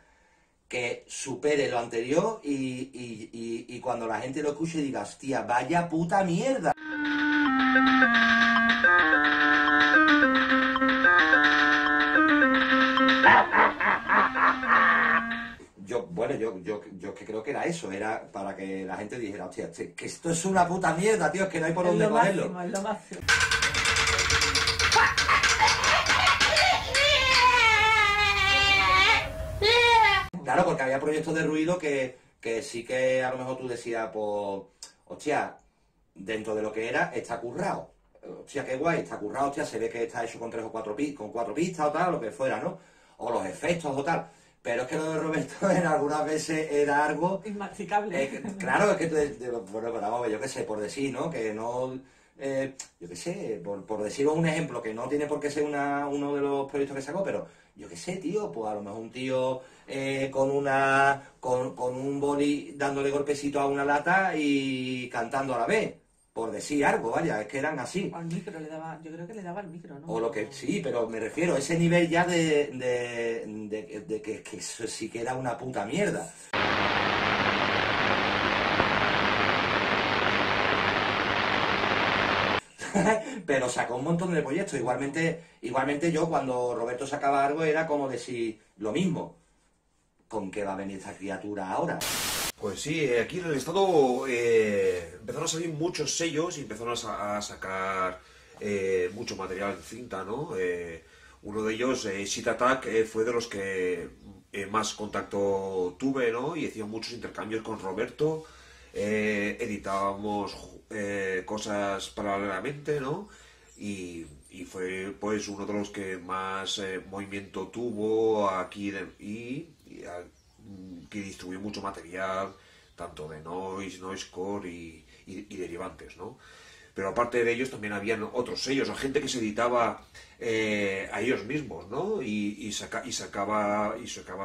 que supere lo anterior y cuando la gente lo escuche diga, hostia, vaya puta mierda? Yo que creo que era eso, era para que la gente dijera, hostia, que esto es una puta mierda, tío, es que no hay por dónde cogerlo. Es lo máximo. Claro, porque había proyectos de ruido que sí que a lo mejor tú decías, pues, hostia, dentro de lo que era, está currado. Hostia, qué guay, está currado, hostia, se ve que está hecho con 3 o 4 pistas o tal, lo que fuera, ¿no? O los efectos o tal. Pero es que lo de Roberto en algunas veces era algo... Inmaxicable. Claro, es que bueno, pero vamos, yo qué sé, por decir, ¿no? Que no... yo qué sé, por deciros un ejemplo, que no tiene por qué ser uno de los proyectos que sacó, pero yo qué sé, tío, pues a lo mejor un tío con un boli dándole golpecito a una lata y cantando a la vez. Por decir algo, vaya, es que eran así. Al micro le daba, yo creo que le daba al micro, ¿no? O lo que sí, pero me refiero a ese nivel ya de que eso sí que era una puta mierda. Pero sacó un montón de proyectos. Igualmente yo cuando Roberto sacaba algo era como decir lo mismo. ¿Con qué va a venir esta criatura ahora? Pues sí, aquí en el estado empezaron a salir muchos sellos y empezaron a sacar mucho material en cinta, ¿no? Uno de ellos, Shit Attack, fue de los que más contacto tuve, ¿no? Y hacía muchos intercambios con Roberto, editábamos cosas paralelamente, ¿no? Y fue pues uno de los que más movimiento tuvo aquí que distribuyó mucho material, tanto de noisecore y derivantes, ¿no? Pero aparte de ellos también habían otros sellos, o gente que se editaba a ellos mismos, ¿no? Y sacaba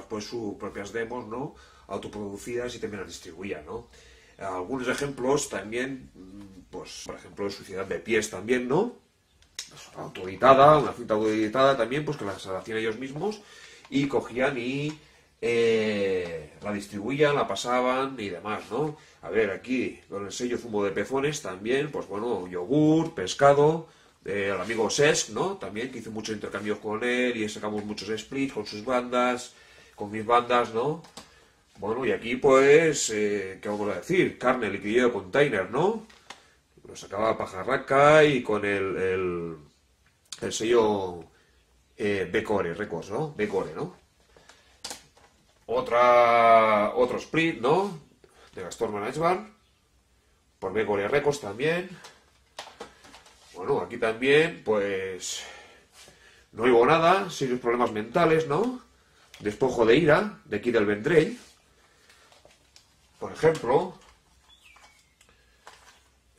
pues sus propias demos, ¿no? Autoproducidas y también las distribuía, ¿no? Algunos ejemplos también, pues por ejemplo Suciedad de Pies también, ¿no? Autoeditada, una cinta autoeditada también, pues que las hacían ellos mismos y cogían y la distribuían, la pasaban y demás, ¿no? A ver, aquí con el sello Zumo de Pezones también, pues bueno, yogur, pescado, el amigo Sesc, ¿no? También, que hice muchos intercambios con él y sacamos muchos splits con sus bandas, con mis bandas, ¿no? Bueno, y aquí pues, ¿qué vamos a decir? Carne, liquidillo, container, ¿no? Lo sacaba Pajarraca y con el sello B-Core Records, ¿no? B-Core, ¿no? Otro split, ¿no? De Gastón Management, por B-Core Records también. Bueno, aquí también, pues, no oigo nada, serios problemas mentales, ¿no? Despojo de ira, de aquí del Vendrell. Por ejemplo,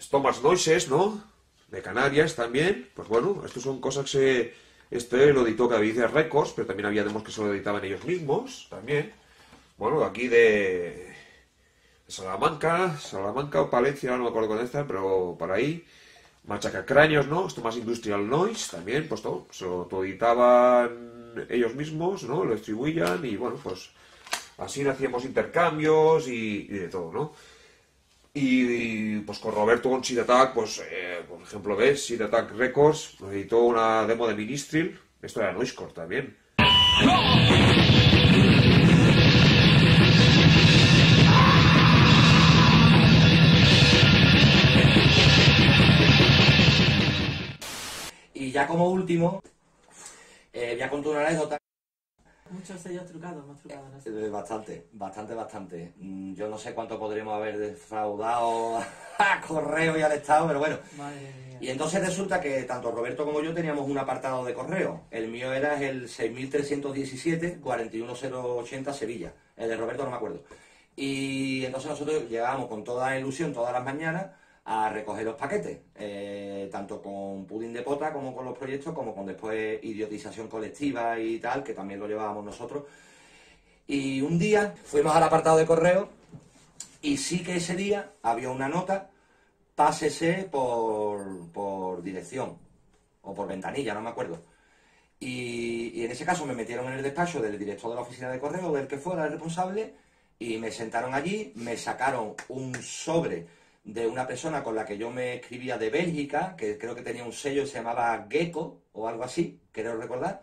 Stomach Noises, ¿no? De Canarias también. Pues bueno, estas son cosas que este lo editó Cadavicia Records, pero también había demos que se lo editaban ellos mismos, también. Bueno, aquí de Salamanca o Palencia, no me acuerdo con esta, pero por ahí. Machacacráneos, ¿no? Esto más Industrial Noise también, pues todo. Se lo editaban ellos mismos, ¿no? Lo distribuían y bueno, pues así hacíamos intercambios y de todo, ¿no? Y pues con Roberto, con Seed Attack, pues por ejemplo, ves, Seed Attack Records nos editó una demo de Ministril, esto era Noisecore también. Y ya como último, voy a contar una anécdota. Muchos sellos trucados, hemos trucado, no sé. Bastante. Yo no sé cuánto podremos haber defraudado a correo y al Estado, pero bueno. Madre mía. Y entonces resulta que tanto Roberto como yo teníamos un apartado de correo. El mío era el 6317-41080 Sevilla. El de Roberto no me acuerdo. Y entonces nosotros llegábamos con toda ilusión todas las mañanas a recoger los paquetes, tanto con Pudín de Pota como con los proyectos, como con después Idiotización Colectiva y tal, que también lo llevábamos nosotros. Y un día fuimos al apartado de correo y sí que ese día había una nota, pásese por dirección o por ventanilla, no me acuerdo. Y en ese caso me metieron en el despacho del director de la oficina de correo, del que fuera el responsable, y me sentaron allí, me sacaron un sobre de una persona con la que yo me escribía de Bélgica, que creo que tenía un sello que se llamaba Gecko o algo así, creo recordar.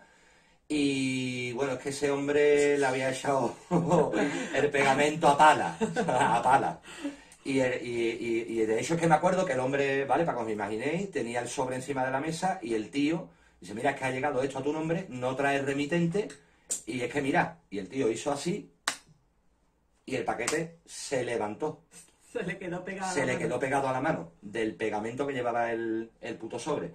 Y bueno, es que ese hombre le había echado el pegamento a pala. Y de hecho es que me acuerdo que el hombre, vale, para que os imaginéis, tenía el sobre encima de la mesa y el tío dice, mira, es que ha llegado esto a tu nombre, no traes remitente, y es que mira, y el tío hizo así y el paquete se levantó. Se le quedó pegado. Pegado a la mano del pegamento que llevaba el puto sobre.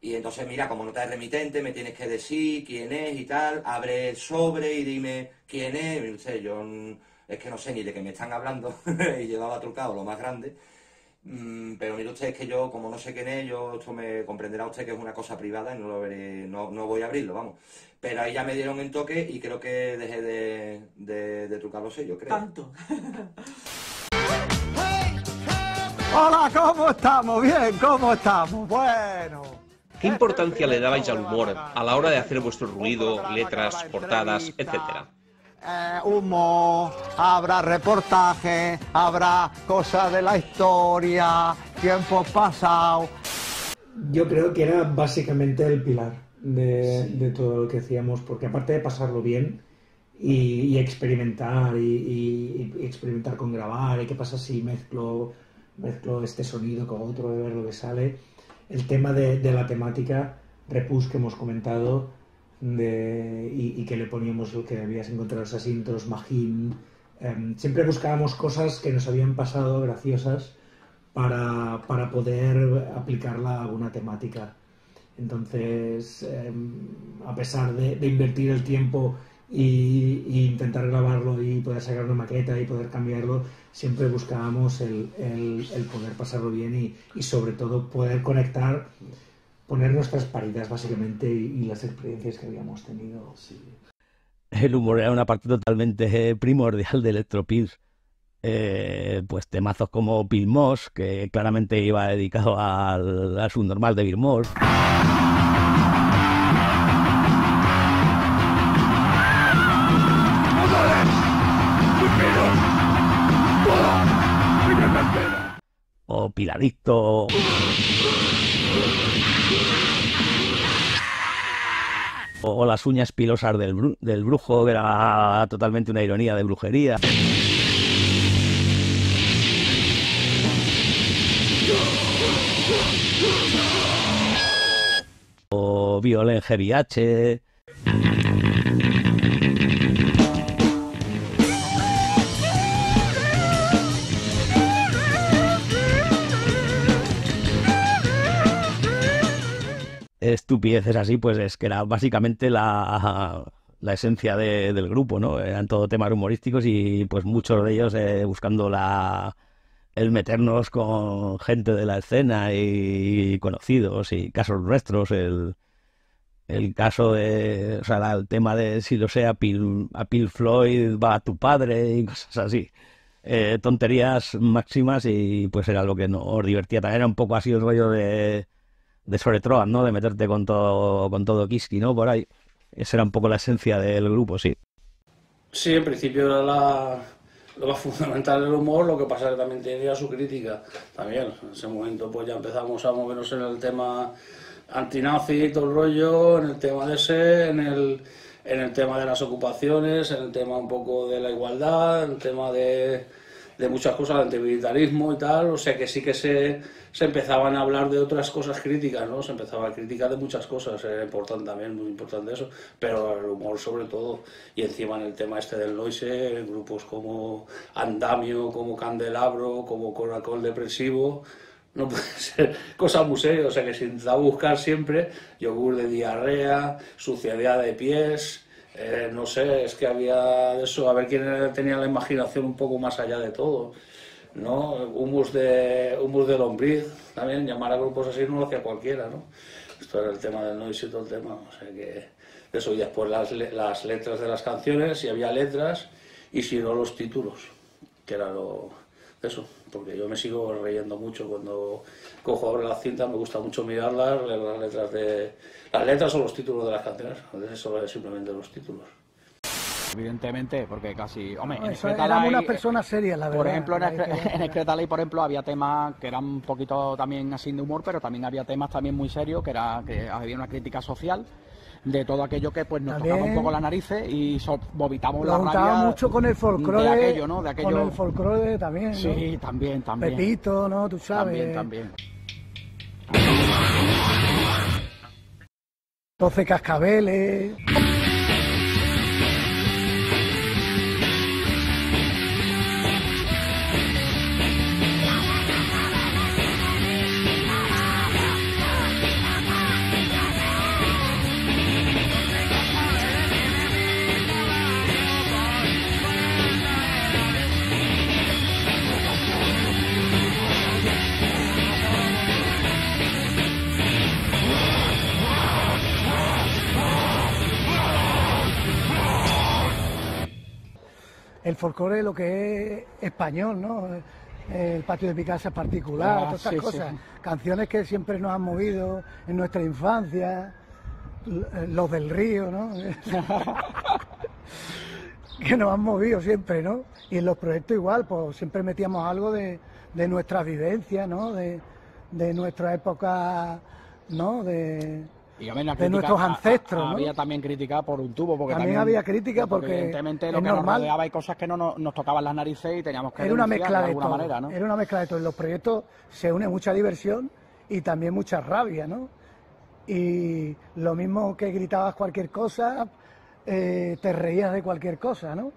Y entonces, mira, como no traes remitente, me tienes que decir quién es y tal, abre el sobre y dime quién es. Y no sé, yo es que no sé ni de qué me están hablando y llevaba trucado lo más grande. Pero mire usted, es que yo, como no sé quién es, esto me comprenderá usted que es una cosa privada y no lo veré, no voy a abrirlo, vamos. Pero ahí ya me dieron el toque y creo que dejé de trucar los sellos, creo. Tanto. Hola, ¿cómo estamos? Bien, ¿cómo estamos? Bueno. ¿Qué importancia le dabais al humor a la hora de hacer vuestro ruido, letras, portadas, etcétera? Humo, habrá reportaje, habrá cosas de la historia, tiempo pasado. Yo creo que era básicamente el pilar de todo lo que hacíamos, porque aparte de pasarlo bien y experimentar y experimentar con grabar, y qué pasa si mezclo este sonido con otro, de ver lo que sale, el tema de la temática repus que hemos comentado, y que le poníamos lo que debías encontrar esas intros, Magín, siempre buscábamos cosas que nos habían pasado graciosas para poder aplicarla a alguna temática. Entonces, a pesar de invertir el tiempo y intentar grabarlo y poder sacar una maqueta y poder cambiarlo, siempre buscábamos el poder pasarlo bien y sobre todo poder conectar, poner nuestras paridas básicamente y las experiencias que habíamos tenido. Sí. El humor era una parte totalmente primordial de Electropills. Pues temazos como Pilmos, que claramente iba dedicado al subnormal de Vilmos. O Pilarito. O las uñas pilosas del brujo, que era totalmente una ironía de brujería. O Violen GBH. Estupideces así, pues es que era básicamente la esencia del grupo, ¿no? Eran todo temas humorísticos y pues muchos de ellos buscando el meternos con gente de la escena y conocidos y casos nuestros, el caso de, o sea, el tema de si lo sé, a Pink Floyd va a tu padre y cosas así. Tonterías máximas y pues era lo que nos divertía. También era un poco así el rollo de Soretroan, ¿no? De meterte con todo Kiski, ¿no? Por ahí. Esa era un poco la esencia del grupo, sí. Sí, en principio era lo más fundamental del humor, lo que pasa es que también tenía su crítica. También, en ese momento pues ya empezamos a movernos en el tema antinazi y todo el rollo, en el tema de ese, en el tema de las ocupaciones, en el tema un poco de la igualdad, en el tema de muchas cosas, de antimilitarismo y tal, o sea que sí que se empezaban a hablar de otras cosas críticas, ¿no? Se empezaba a criticar de muchas cosas, era importante también, muy importante eso, pero el humor sobre todo, y encima en el tema este del Noise, en grupos como Andamio, como Candelabro, como Coracol Depresivo, no puede ser cosa muy seria, o sea que se intentaba buscar siempre yogur de diarrea, suciedad de pies, no sé, es que había eso, a ver quién tenía la imaginación un poco más allá de todo, ¿no? Humus de lombriz, también, llamar a grupos así no lo hacía cualquiera, ¿no? Esto era el tema del noise y todo el tema, o sea que eso, y después las letras de las canciones, si había letras, y si no los títulos, que era eso, porque yo me sigo riendo mucho cuando cojo ahora las cintas, me gusta mucho mirarlas, leer las letras o los títulos de las canciones, eso es simplemente los títulos. Evidentemente, porque casi... Hombre, en éramos unas personas serias, la verdad. Por ejemplo, en Excretalay, por ejemplo, había temas que eran un poquito también así de humor, pero también había temas también muy serios, que había una crítica social de todo aquello que pues nos también tocaba un poco las narices y vomitamos la rabia mucho con el folclore de aquello, ¿no? De aquello... Con el folclore también, ¿no? Sí, también. Pepito, ¿no? Tú sabes. También. 12 cascabeles... El folclore, lo que es español, ¿no? El patio de mi casa es particular, todas esas cosas. Sí. Canciones que siempre nos han movido en nuestra infancia, los del río, ¿no? Que nos han movido siempre, ¿no? Y en los proyectos igual, pues siempre metíamos algo de nuestras vivencias, ¿no? De nuestra época, ¿no? De nuestros ancestros, ¿no? Había también crítica por un tubo, porque también había crítica porque evidentemente lo que nos rodeaba hay cosas que no nos tocaban las narices y teníamos que era una mezcla de alguna manera, ¿no? Era una mezcla de todo. En los proyectos se une mucha diversión y también mucha rabia, ¿no? Y lo mismo que gritabas cualquier cosa, te reías de cualquier cosa, ¿no?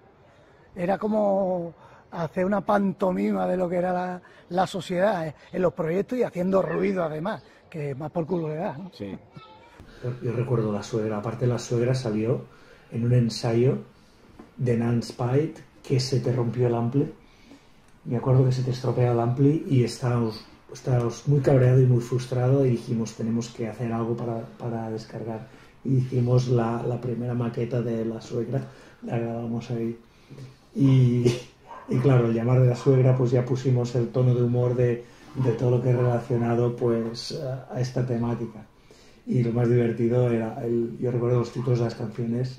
Era como hacer una pantomima de lo que era la sociedad en los proyectos y haciendo ruido además, que más por culo le da, ¿no? Sí. Yo recuerdo La Suegra, aparte La Suegra salió en un ensayo de Nance Spite que se te rompió el ampli. Me acuerdo que se te estropea el ampli y estábamos muy cabreado y muy frustrado y dijimos tenemos que hacer algo para descargar. Y hicimos la primera maqueta de La Suegra, la grabamos ahí. Y claro, al llamar de La Suegra pues ya pusimos el tono de humor de todo lo que es relacionado pues a esta temática. Y lo más divertido era, yo recuerdo los títulos de las canciones,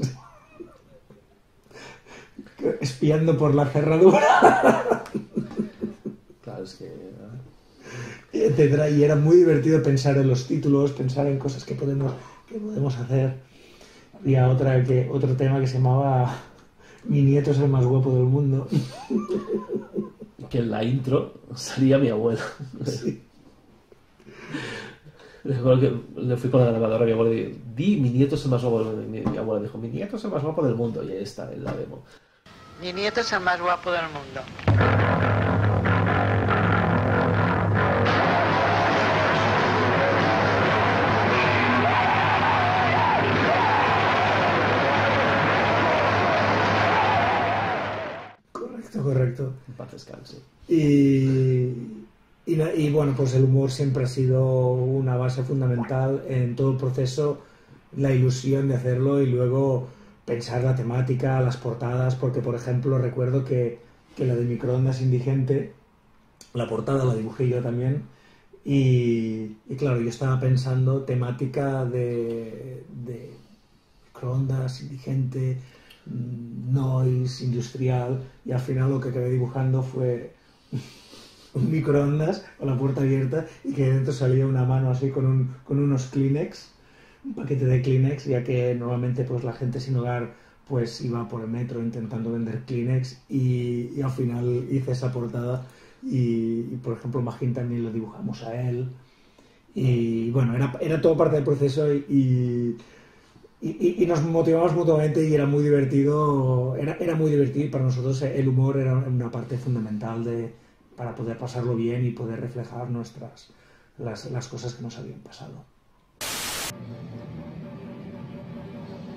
espiando por la cerradura, claro, es que... etcétera, y era muy divertido pensar en los títulos, pensar en cosas que podemos hacer. Había otro tema que se llamaba Mi nieto es el más guapo del mundo. Que en la intro salía mi abuela. Sí. Recuerdo que le fui con la grabadora a mi abuela y di, mi nieto es el más guapo del mundo. Mi abuela dijo, mi nieto es el más guapo del mundo. Y ahí está, en la demo. Mi nieto es el más guapo del mundo. Correcto. En paz descanse. Y bueno, pues el humor siempre ha sido una base fundamental en todo el proceso, la ilusión de hacerlo y luego pensar la temática, las portadas, porque por ejemplo recuerdo que la de Microondas Indigente, la portada la dibujé yo también y claro, yo estaba pensando temática de microondas, indigente, noise, industrial, y al final lo que acabé dibujando fue un microondas con la puerta abierta y que dentro salía una mano así con unos Kleenex, un paquete de Kleenex, ya que normalmente pues la gente sin hogar pues iba por el metro intentando vender Kleenex, y al final hice esa portada y por ejemplo Magín también lo dibujamos a él, y bueno, era todo parte del proceso y nos motivamos mutuamente y era muy divertido, era muy divertido, y para nosotros el humor era una parte fundamental para poder pasarlo bien y poder reflejar las cosas que nos habían pasado.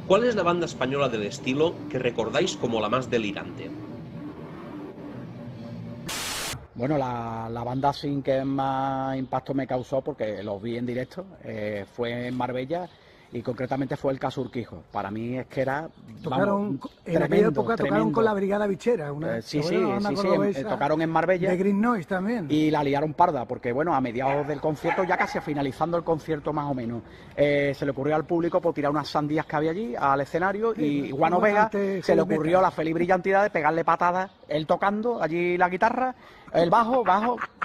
¿Cuál es la banda española del estilo que recordáis como la más delirante? Bueno, la banda sin que más impacto me causó, porque los vi en directo, fue en Marbella, y concretamente fue el Caso Urquijo. Para mí es que era en aquella época tocaron con la Brigada Bichera, sí, tocaron en Marbella de Green Noise también, y la liaron parda, porque bueno, a mediados del concierto, ya casi finalizando el concierto más o menos, se le ocurrió al público por tirar unas sandías que había allí al escenario, y Guano Vega se le ocurrió la feliz brillantidad de pegarle patadas, él tocando allí la guitarra, el bajo,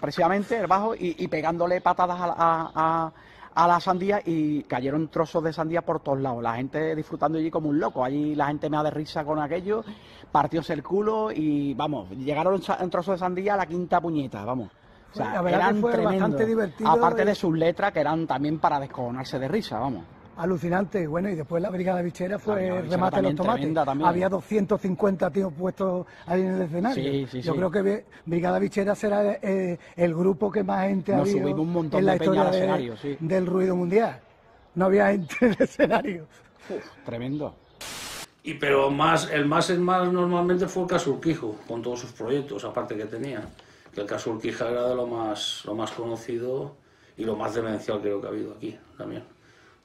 precisamente el bajo, y pegándole patadas a la sandía, y cayeron trozos de sandía por todos lados, la gente disfrutando allí como un loco, allí la gente me da de risa con aquello, partióse el culo y vamos, llegaron en trozos de sandía a la quinta puñeta, vamos. O sea, la verdad eran que fue tremendos, bastante divertido, aparte de sus letras que eran también para descojonarse de risa, vamos. Alucinante. Bueno, y después la Brigada Bichera fue el remate de los tomates. También. Había 250 tíos puestos ahí en el escenario. Yo creo que Brigada Bichera será el grupo que más gente ha habido en la historia del ruido mundial. No había gente en el escenario. Tremendo. Pero el más normalmente fue el Caso Urquijo, con todos sus proyectos, aparte que tenía. Que el Caso Urquijo era de lo más conocido y lo más demencial creo que ha habido aquí también.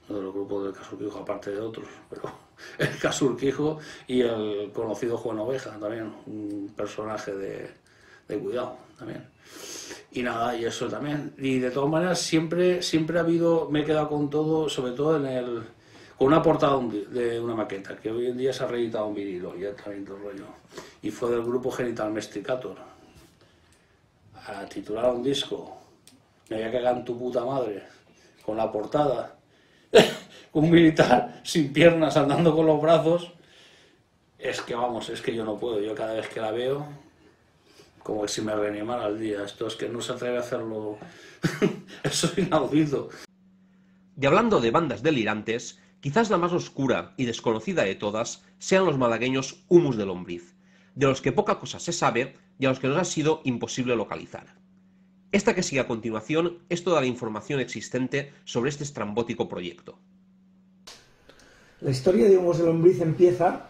De los grupos del Caso Urquijo, aparte de otros, pero el Caso Urquijo y el conocido Juan Oveja también, un personaje de cuidado también. Y nada, y eso también. Y de todas maneras siempre ha habido, me he quedado con todo, sobre todo con una portada de una maqueta, que hoy en día se ha reeditado en vinilo, ya también todo el rollo. Y fue del grupo Genital Masticator. A titular un disco, me había cagado en tu puta madre, con la portada. Un militar sin piernas andando con los brazos, es que yo no puedo, yo cada vez que la veo como que si me reanimara al día, esto es que no se atreve a hacerlo. Eso es inaudito. Y hablando de bandas delirantes, quizás la más oscura y desconocida de todas sean los malagueños Humus de Lombriz, de los que poca cosa se sabe y a los que nos ha sido imposible localizar. Esta que sigue a continuación es toda la información existente sobre este estrambótico proyecto. La historia de Humus de Lombriz empieza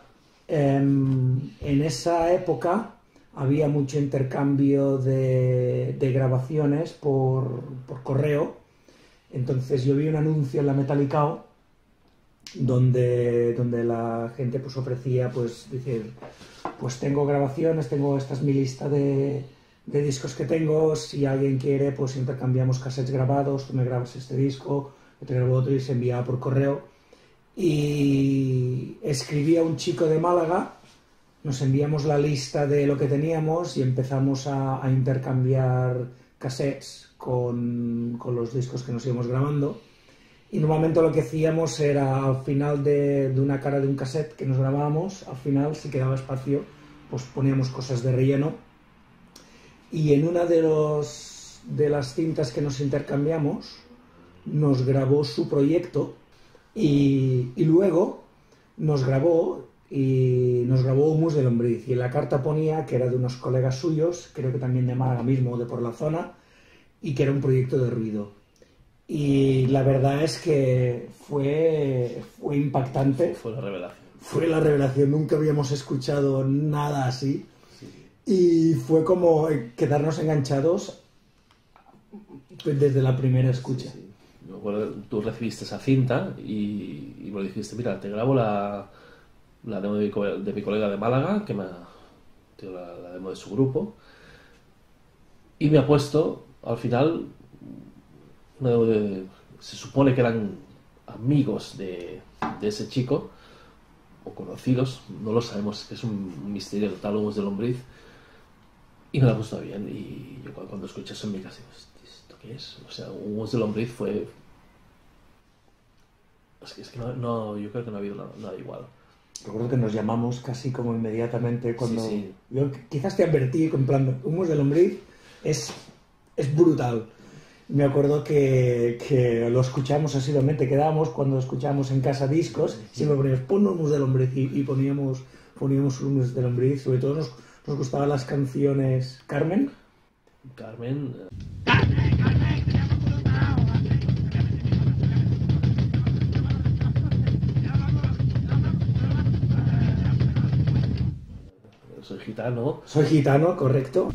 en esa época. Había mucho intercambio de grabaciones por correo. Entonces yo vi un anuncio en la Metallicao donde la gente pues ofrecía pues decir, pues tengo grabaciones, esta es mi lista de discos que tengo, si alguien quiere pues intercambiamos cassettes grabados, tú me grabas este disco, yo te grabo otro, y se enviaba por correo. Y escribí a un chico de Málaga, nos enviamos la lista de lo que teníamos y empezamos a intercambiar cassettes con los discos que nos íbamos grabando. Y normalmente lo que hacíamos era al final de una cara de un cassette que nos grabábamos, al final si quedaba espacio pues poníamos cosas de relleno. Y en una de las cintas que nos intercambiamos nos grabó su proyecto y luego nos grabó Humus de Lombriz, y en la carta ponía que era de unos colegas suyos, creo que también de Málaga mismo o de por la zona, y que era un proyecto de ruido. Y la verdad es que fue impactante. Fue la revelación. Fue la revelación, nunca habíamos escuchado nada así. Y fue como quedarnos enganchados desde la primera escucha. Sí. Bueno, tú recibiste esa cinta y me dijiste, mira, te grabo la demo de mi colega de Málaga, que me ha dio la demo de su grupo, y me ha puesto, al final, se supone que eran amigos de ese chico, o conocidos, no lo sabemos, es un misterio total, Humos de Lombriz, y me la ha gustado bien, y yo cuando escuché eso en mi casa, digo, ¿esto qué es? O sea, Humos de Lombriz fue... Es que no, yo creo que no ha habido nada igual. Recuerdo que nos llamamos casi como inmediatamente cuando... Sí. Yo quizás te advertí, en plan, Humos de Lombriz es brutal. Me acuerdo que lo escuchamos asiduamente, quedábamos cuando escuchábamos en casa discos, siempre poníamos, pon Humos de Lombriz, y poníamos Humos de Lombriz. Sobre todo nos gustaban las canciones Carmen. Carmen... Soy gitano. Soy gitano, correcto.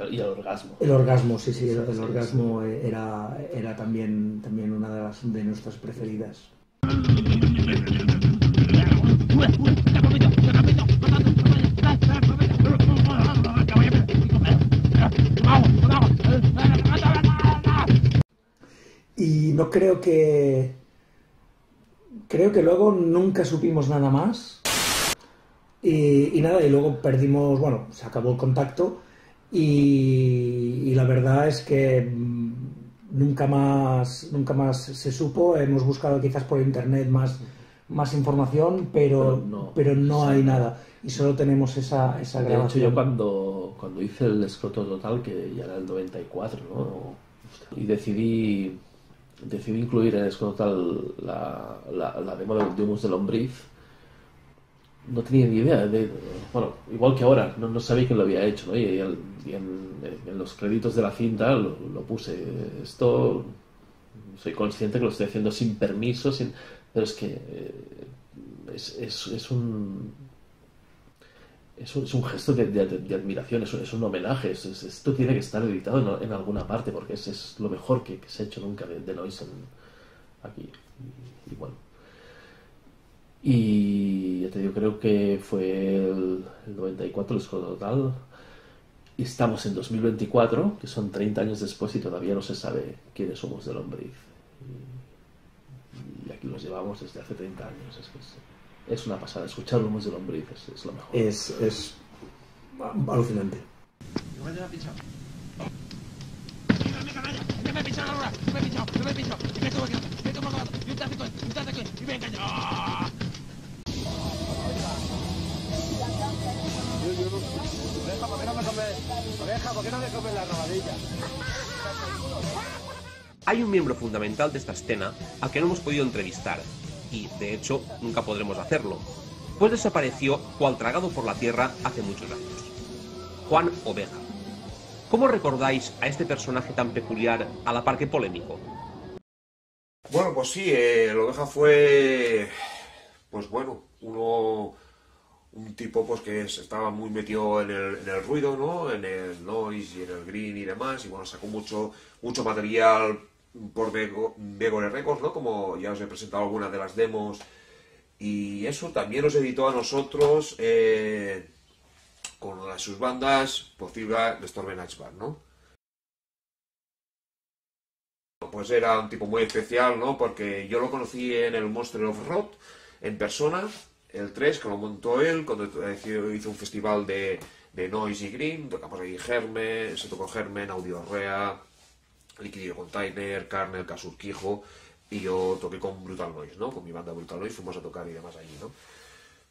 Y el orgasmo. El orgasmo, sí, el orgasmo era también una de nuestras preferidas. Y no creo que luego nunca supimos nada más. Y nada, y luego perdimos, bueno, se acabó el contacto. Y la verdad es que nunca más se supo. Hemos buscado quizás por internet más información, pero no hay nada. Y solo tenemos esa grabación. De hecho, yo cuando hice el Escroto Total, que ya era el 94, ¿no? Y decidí incluir en el Escroto Total la demo de Humos de Lombriz. No tenía ni idea bueno, igual que ahora, no sabía quién lo había hecho, ¿no? Y en los créditos de la cinta lo puse. Esto soy consciente que lo estoy haciendo sin permiso, pero es que es un gesto de admiración, es un homenaje. Esto tiene que estar editado en alguna parte, porque es lo mejor que se ha hecho nunca de Noise aquí. Y bueno. Y ya te digo, creo que fue el 94 el Escroto Total. Y estamos en 2024, que son 30 años después, y todavía no se sabe quiénes somos de Lombriz. Y aquí los llevamos desde hace 30 años. Es una pasada. Escuchar Humos de Lombriz es lo mejor. Es alucinante. ¿Por qué no me comes la robadilla? Hay un miembro fundamental de esta escena al que no hemos podido entrevistar, y de hecho nunca podremos hacerlo, pues desapareció cual tragado por la tierra hace muchos años. Juan Oveja. ¿Cómo recordáis a este personaje tan peculiar, a la par que polémico? Bueno, pues sí, el Oveja fue, pues bueno, un tipo pues que estaba muy metido en el ruido, ¿no? En el noise y en el green y demás, y bueno, sacó mucho material por Begore Records, ¿no? Como ya os he presentado algunas de las demos, y eso también nos editó a nosotros con sus bandas, por fibra de Storm Bar, ¿no? Pues era un tipo muy especial, ¿no? Porque yo lo conocí en el Monster of Rock en persona, el 3, que lo montó él, cuando hizo un festival de noise y green. Tocamos ahí Germen, se tocó Germen, Audio Rea, Liquidio Container, Carnel, Casurquijo, y yo toqué con Brutal Noise, ¿no? Con mi banda Brutal Noise fuimos a tocar y demás allí, ¿no?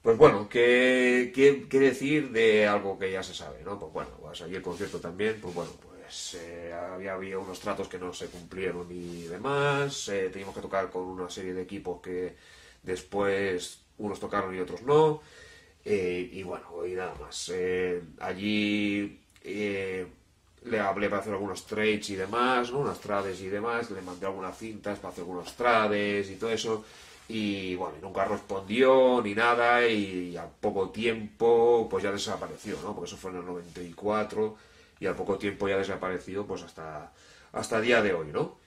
Pues bueno, ¿qué decir de algo que ya se sabe, ¿no? Pues bueno, pues allí el concierto también, pues bueno, pues había unos tratos que no se cumplieron y demás, teníamos que tocar con una serie de equipos que después unos tocaron y otros no, y bueno, y nada más. Allí le hablé para hacer algunos trades y demás, ¿no? Unas trades y demás, le mandé algunas cintas para hacer algunos trades y todo eso, y bueno, nunca respondió ni nada, y al poco tiempo pues ya desapareció, ¿no? Porque eso fue en el 94, y al poco tiempo ya desapareció pues hasta el día de hoy, ¿no?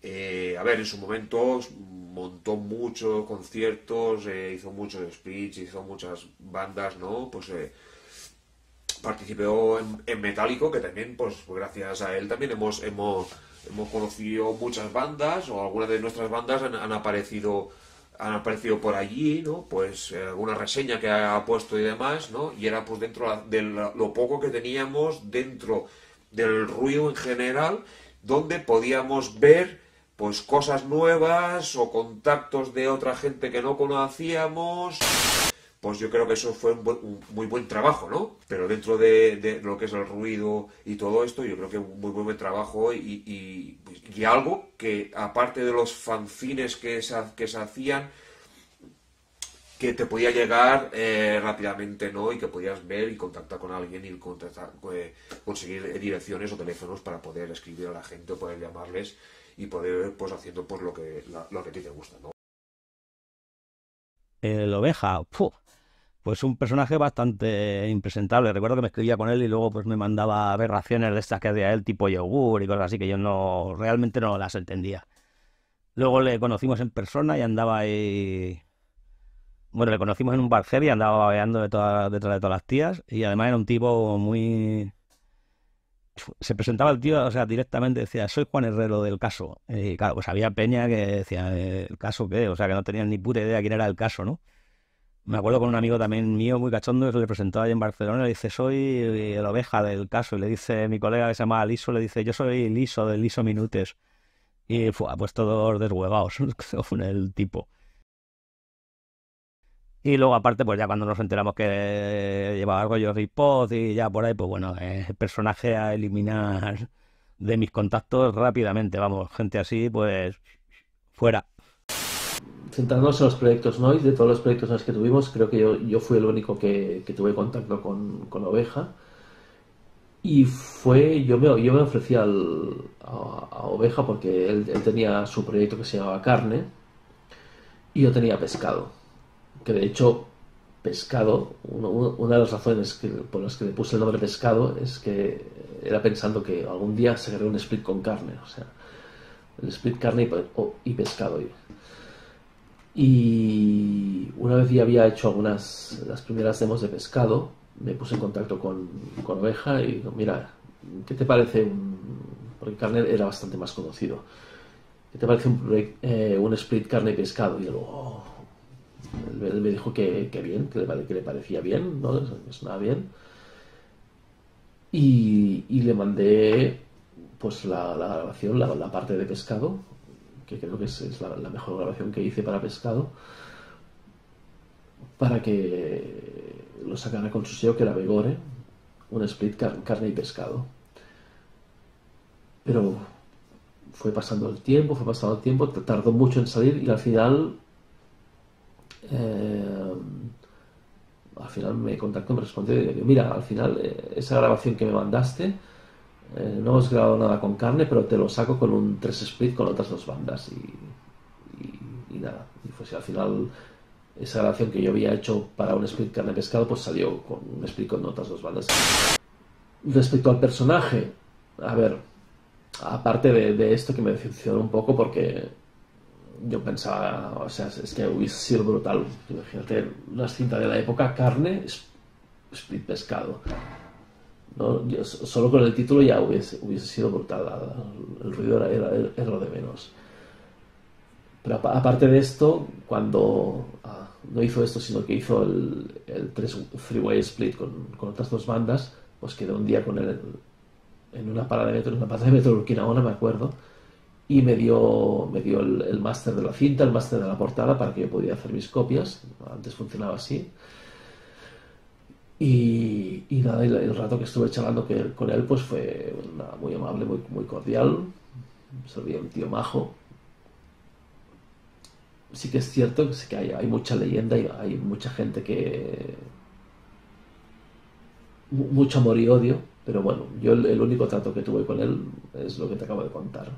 A ver, en su momento montó muchos conciertos, hizo muchos splits, hizo muchas bandas, ¿no? Pues participó en Metálico, que también, pues gracias a él también hemos conocido muchas bandas, o algunas de nuestras bandas han aparecido por allí, ¿no? Pues alguna reseña que ha puesto y demás, ¿no? Y era pues dentro de lo poco que teníamos dentro del ruido en general, donde podíamos ver pues cosas nuevas o contactos de otra gente que no conocíamos. Pues yo creo que eso fue un muy buen trabajo, ¿no? Pero dentro de lo que es el ruido y todo esto, yo creo que un muy buen trabajo y algo que, aparte de los fanzines que se hacían, que te podía llegar rápidamente, ¿no? Y que podías ver y contactar con alguien y conseguir direcciones o teléfonos para poder escribir a la gente o poder llamarles y poder, pues, haciendo pues lo que a ti te gusta, ¿no? El Oveja, pues un personaje bastante impresentable. Recuerdo que me escribía con él y luego pues me mandaba aberraciones de estas que hacía él, tipo yogur y cosas así, que yo realmente no las entendía. Luego le conocimos en persona y andaba ahí... Bueno, le conocimos en un bar heavy y andaba babeando detrás de todas las tías, y además era un tipo muy... Se presentaba el tío, o sea, directamente decía, soy Juan Herrero del Caso. Y claro, pues había peña que decía, ¿el Caso qué? O sea, que no tenían ni puta idea quién era el Caso, ¿no? Me acuerdo con un amigo también mío, muy cachondo, que se le presentó ahí en Barcelona, le dice, soy el Oveja del Caso. Y le dice, mi colega que se llama Liso, le dice, yo soy Liso, del Liso Minutes. Y pues todos deshuevados con el tipo. Y luego aparte, pues ya cuando nos enteramos que llevaba algo yo Pod y ya por ahí, pues bueno, personaje a eliminar de mis contactos rápidamente, vamos, gente así, pues fuera. Centrándonos en los proyectos Noise, de todos los proyectos en los que tuvimos, creo que yo fui el único que tuve contacto con Oveja. Y yo me ofrecí a Oveja porque él tenía su proyecto que se llamaba Carne y yo tenía Pescado. Que de hecho, Pescado, una de las razones por las que le puse el nombre Pescado es que era pensando que algún día se haría un split con carne, o sea, el split carne y pescado. Y una vez ya había hecho las primeras demos de Pescado, me puse en contacto con Oveja y digo, mira, ¿qué te parece porque Carne era bastante más conocido? ¿Qué te parece un split carne y pescado? Y luego... Él me dijo que bien, que le parecía bien, ¿no? Que sonaba bien. Y le mandé pues la grabación, la parte de Pescado, que creo que es la mejor grabación que hice para Pescado, para que lo sacara con su sello, que era Begore, un split carne y pescado. Pero fue pasando el tiempo, tardó mucho en salir y al final me contactó, me respondió y digo, mira, al final esa grabación que me mandaste, no hemos grabado nada con Carne, pero te lo saco con un 3 split con otras dos bandas y nada, y pues al final esa grabación que yo había hecho para un split Carne Pescado pues salió con un split con otras dos bandas. Respecto al personaje, a ver, aparte de esto que me decepcionó un poco porque yo pensaba, o sea, es que hubiese sido brutal. Imagínate una cinta de la época, Carne, split Pescado, ¿no? Solo con el título ya hubiese sido brutal. El ruido era lo de menos. Pero aparte de esto, cuando no hizo esto, sino que hizo el three-way split con otras dos bandas, pues quedé un día con él en una parada de metro de Urquinaona, me acuerdo, y me dio el máster de la cinta, el máster de la portada para que yo pudiera hacer mis copias. Antes funcionaba así. Y nada, el rato que estuve charlando con él pues fue muy amable, muy cordial. Se veía un tío majo. Sí que es cierto que hay mucha leyenda y hay mucha gente mucho amor y odio, pero bueno, yo el único trato que tuve con él es lo que te acabo de contar.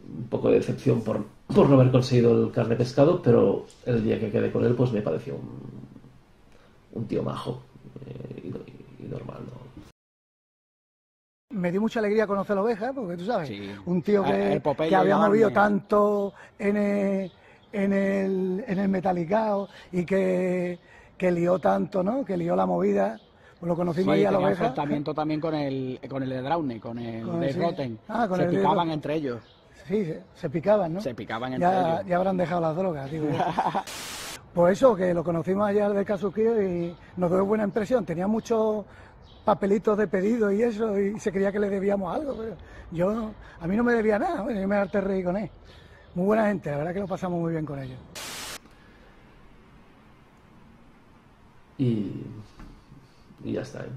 Un poco de decepción por no haber conseguido el Carne Pescado, pero el día que quedé con él pues me pareció un tío majo y normal, ¿no? Me dio mucha alegría conocer a la Oveja, porque tú sabes, Sí. un tío que había movido tanto en el Metallicao y que lió tanto, ¿no? Que lió la movida, Pues lo conocimos Sí, ahí a la tenía oveja. enfrentamiento también con el de Draune, con el de sí. Rotten. Con se el de picaban Rotten. entre ellos. Sí, se picaban, ¿no? Se picaban entre ellos. Ya habrán dejado las drogas, digo yo. Pues eso, que lo conocimos allá de Casuquío y nos dio buena impresión. Tenía muchos papelitos de pedido y eso, y se creía que le debíamos algo, pero a mí no me debía nada, bueno, yo me harté reír con él. Muy buena gente, la verdad que lo pasamos muy bien con ellos. Y ya está, ¿eh?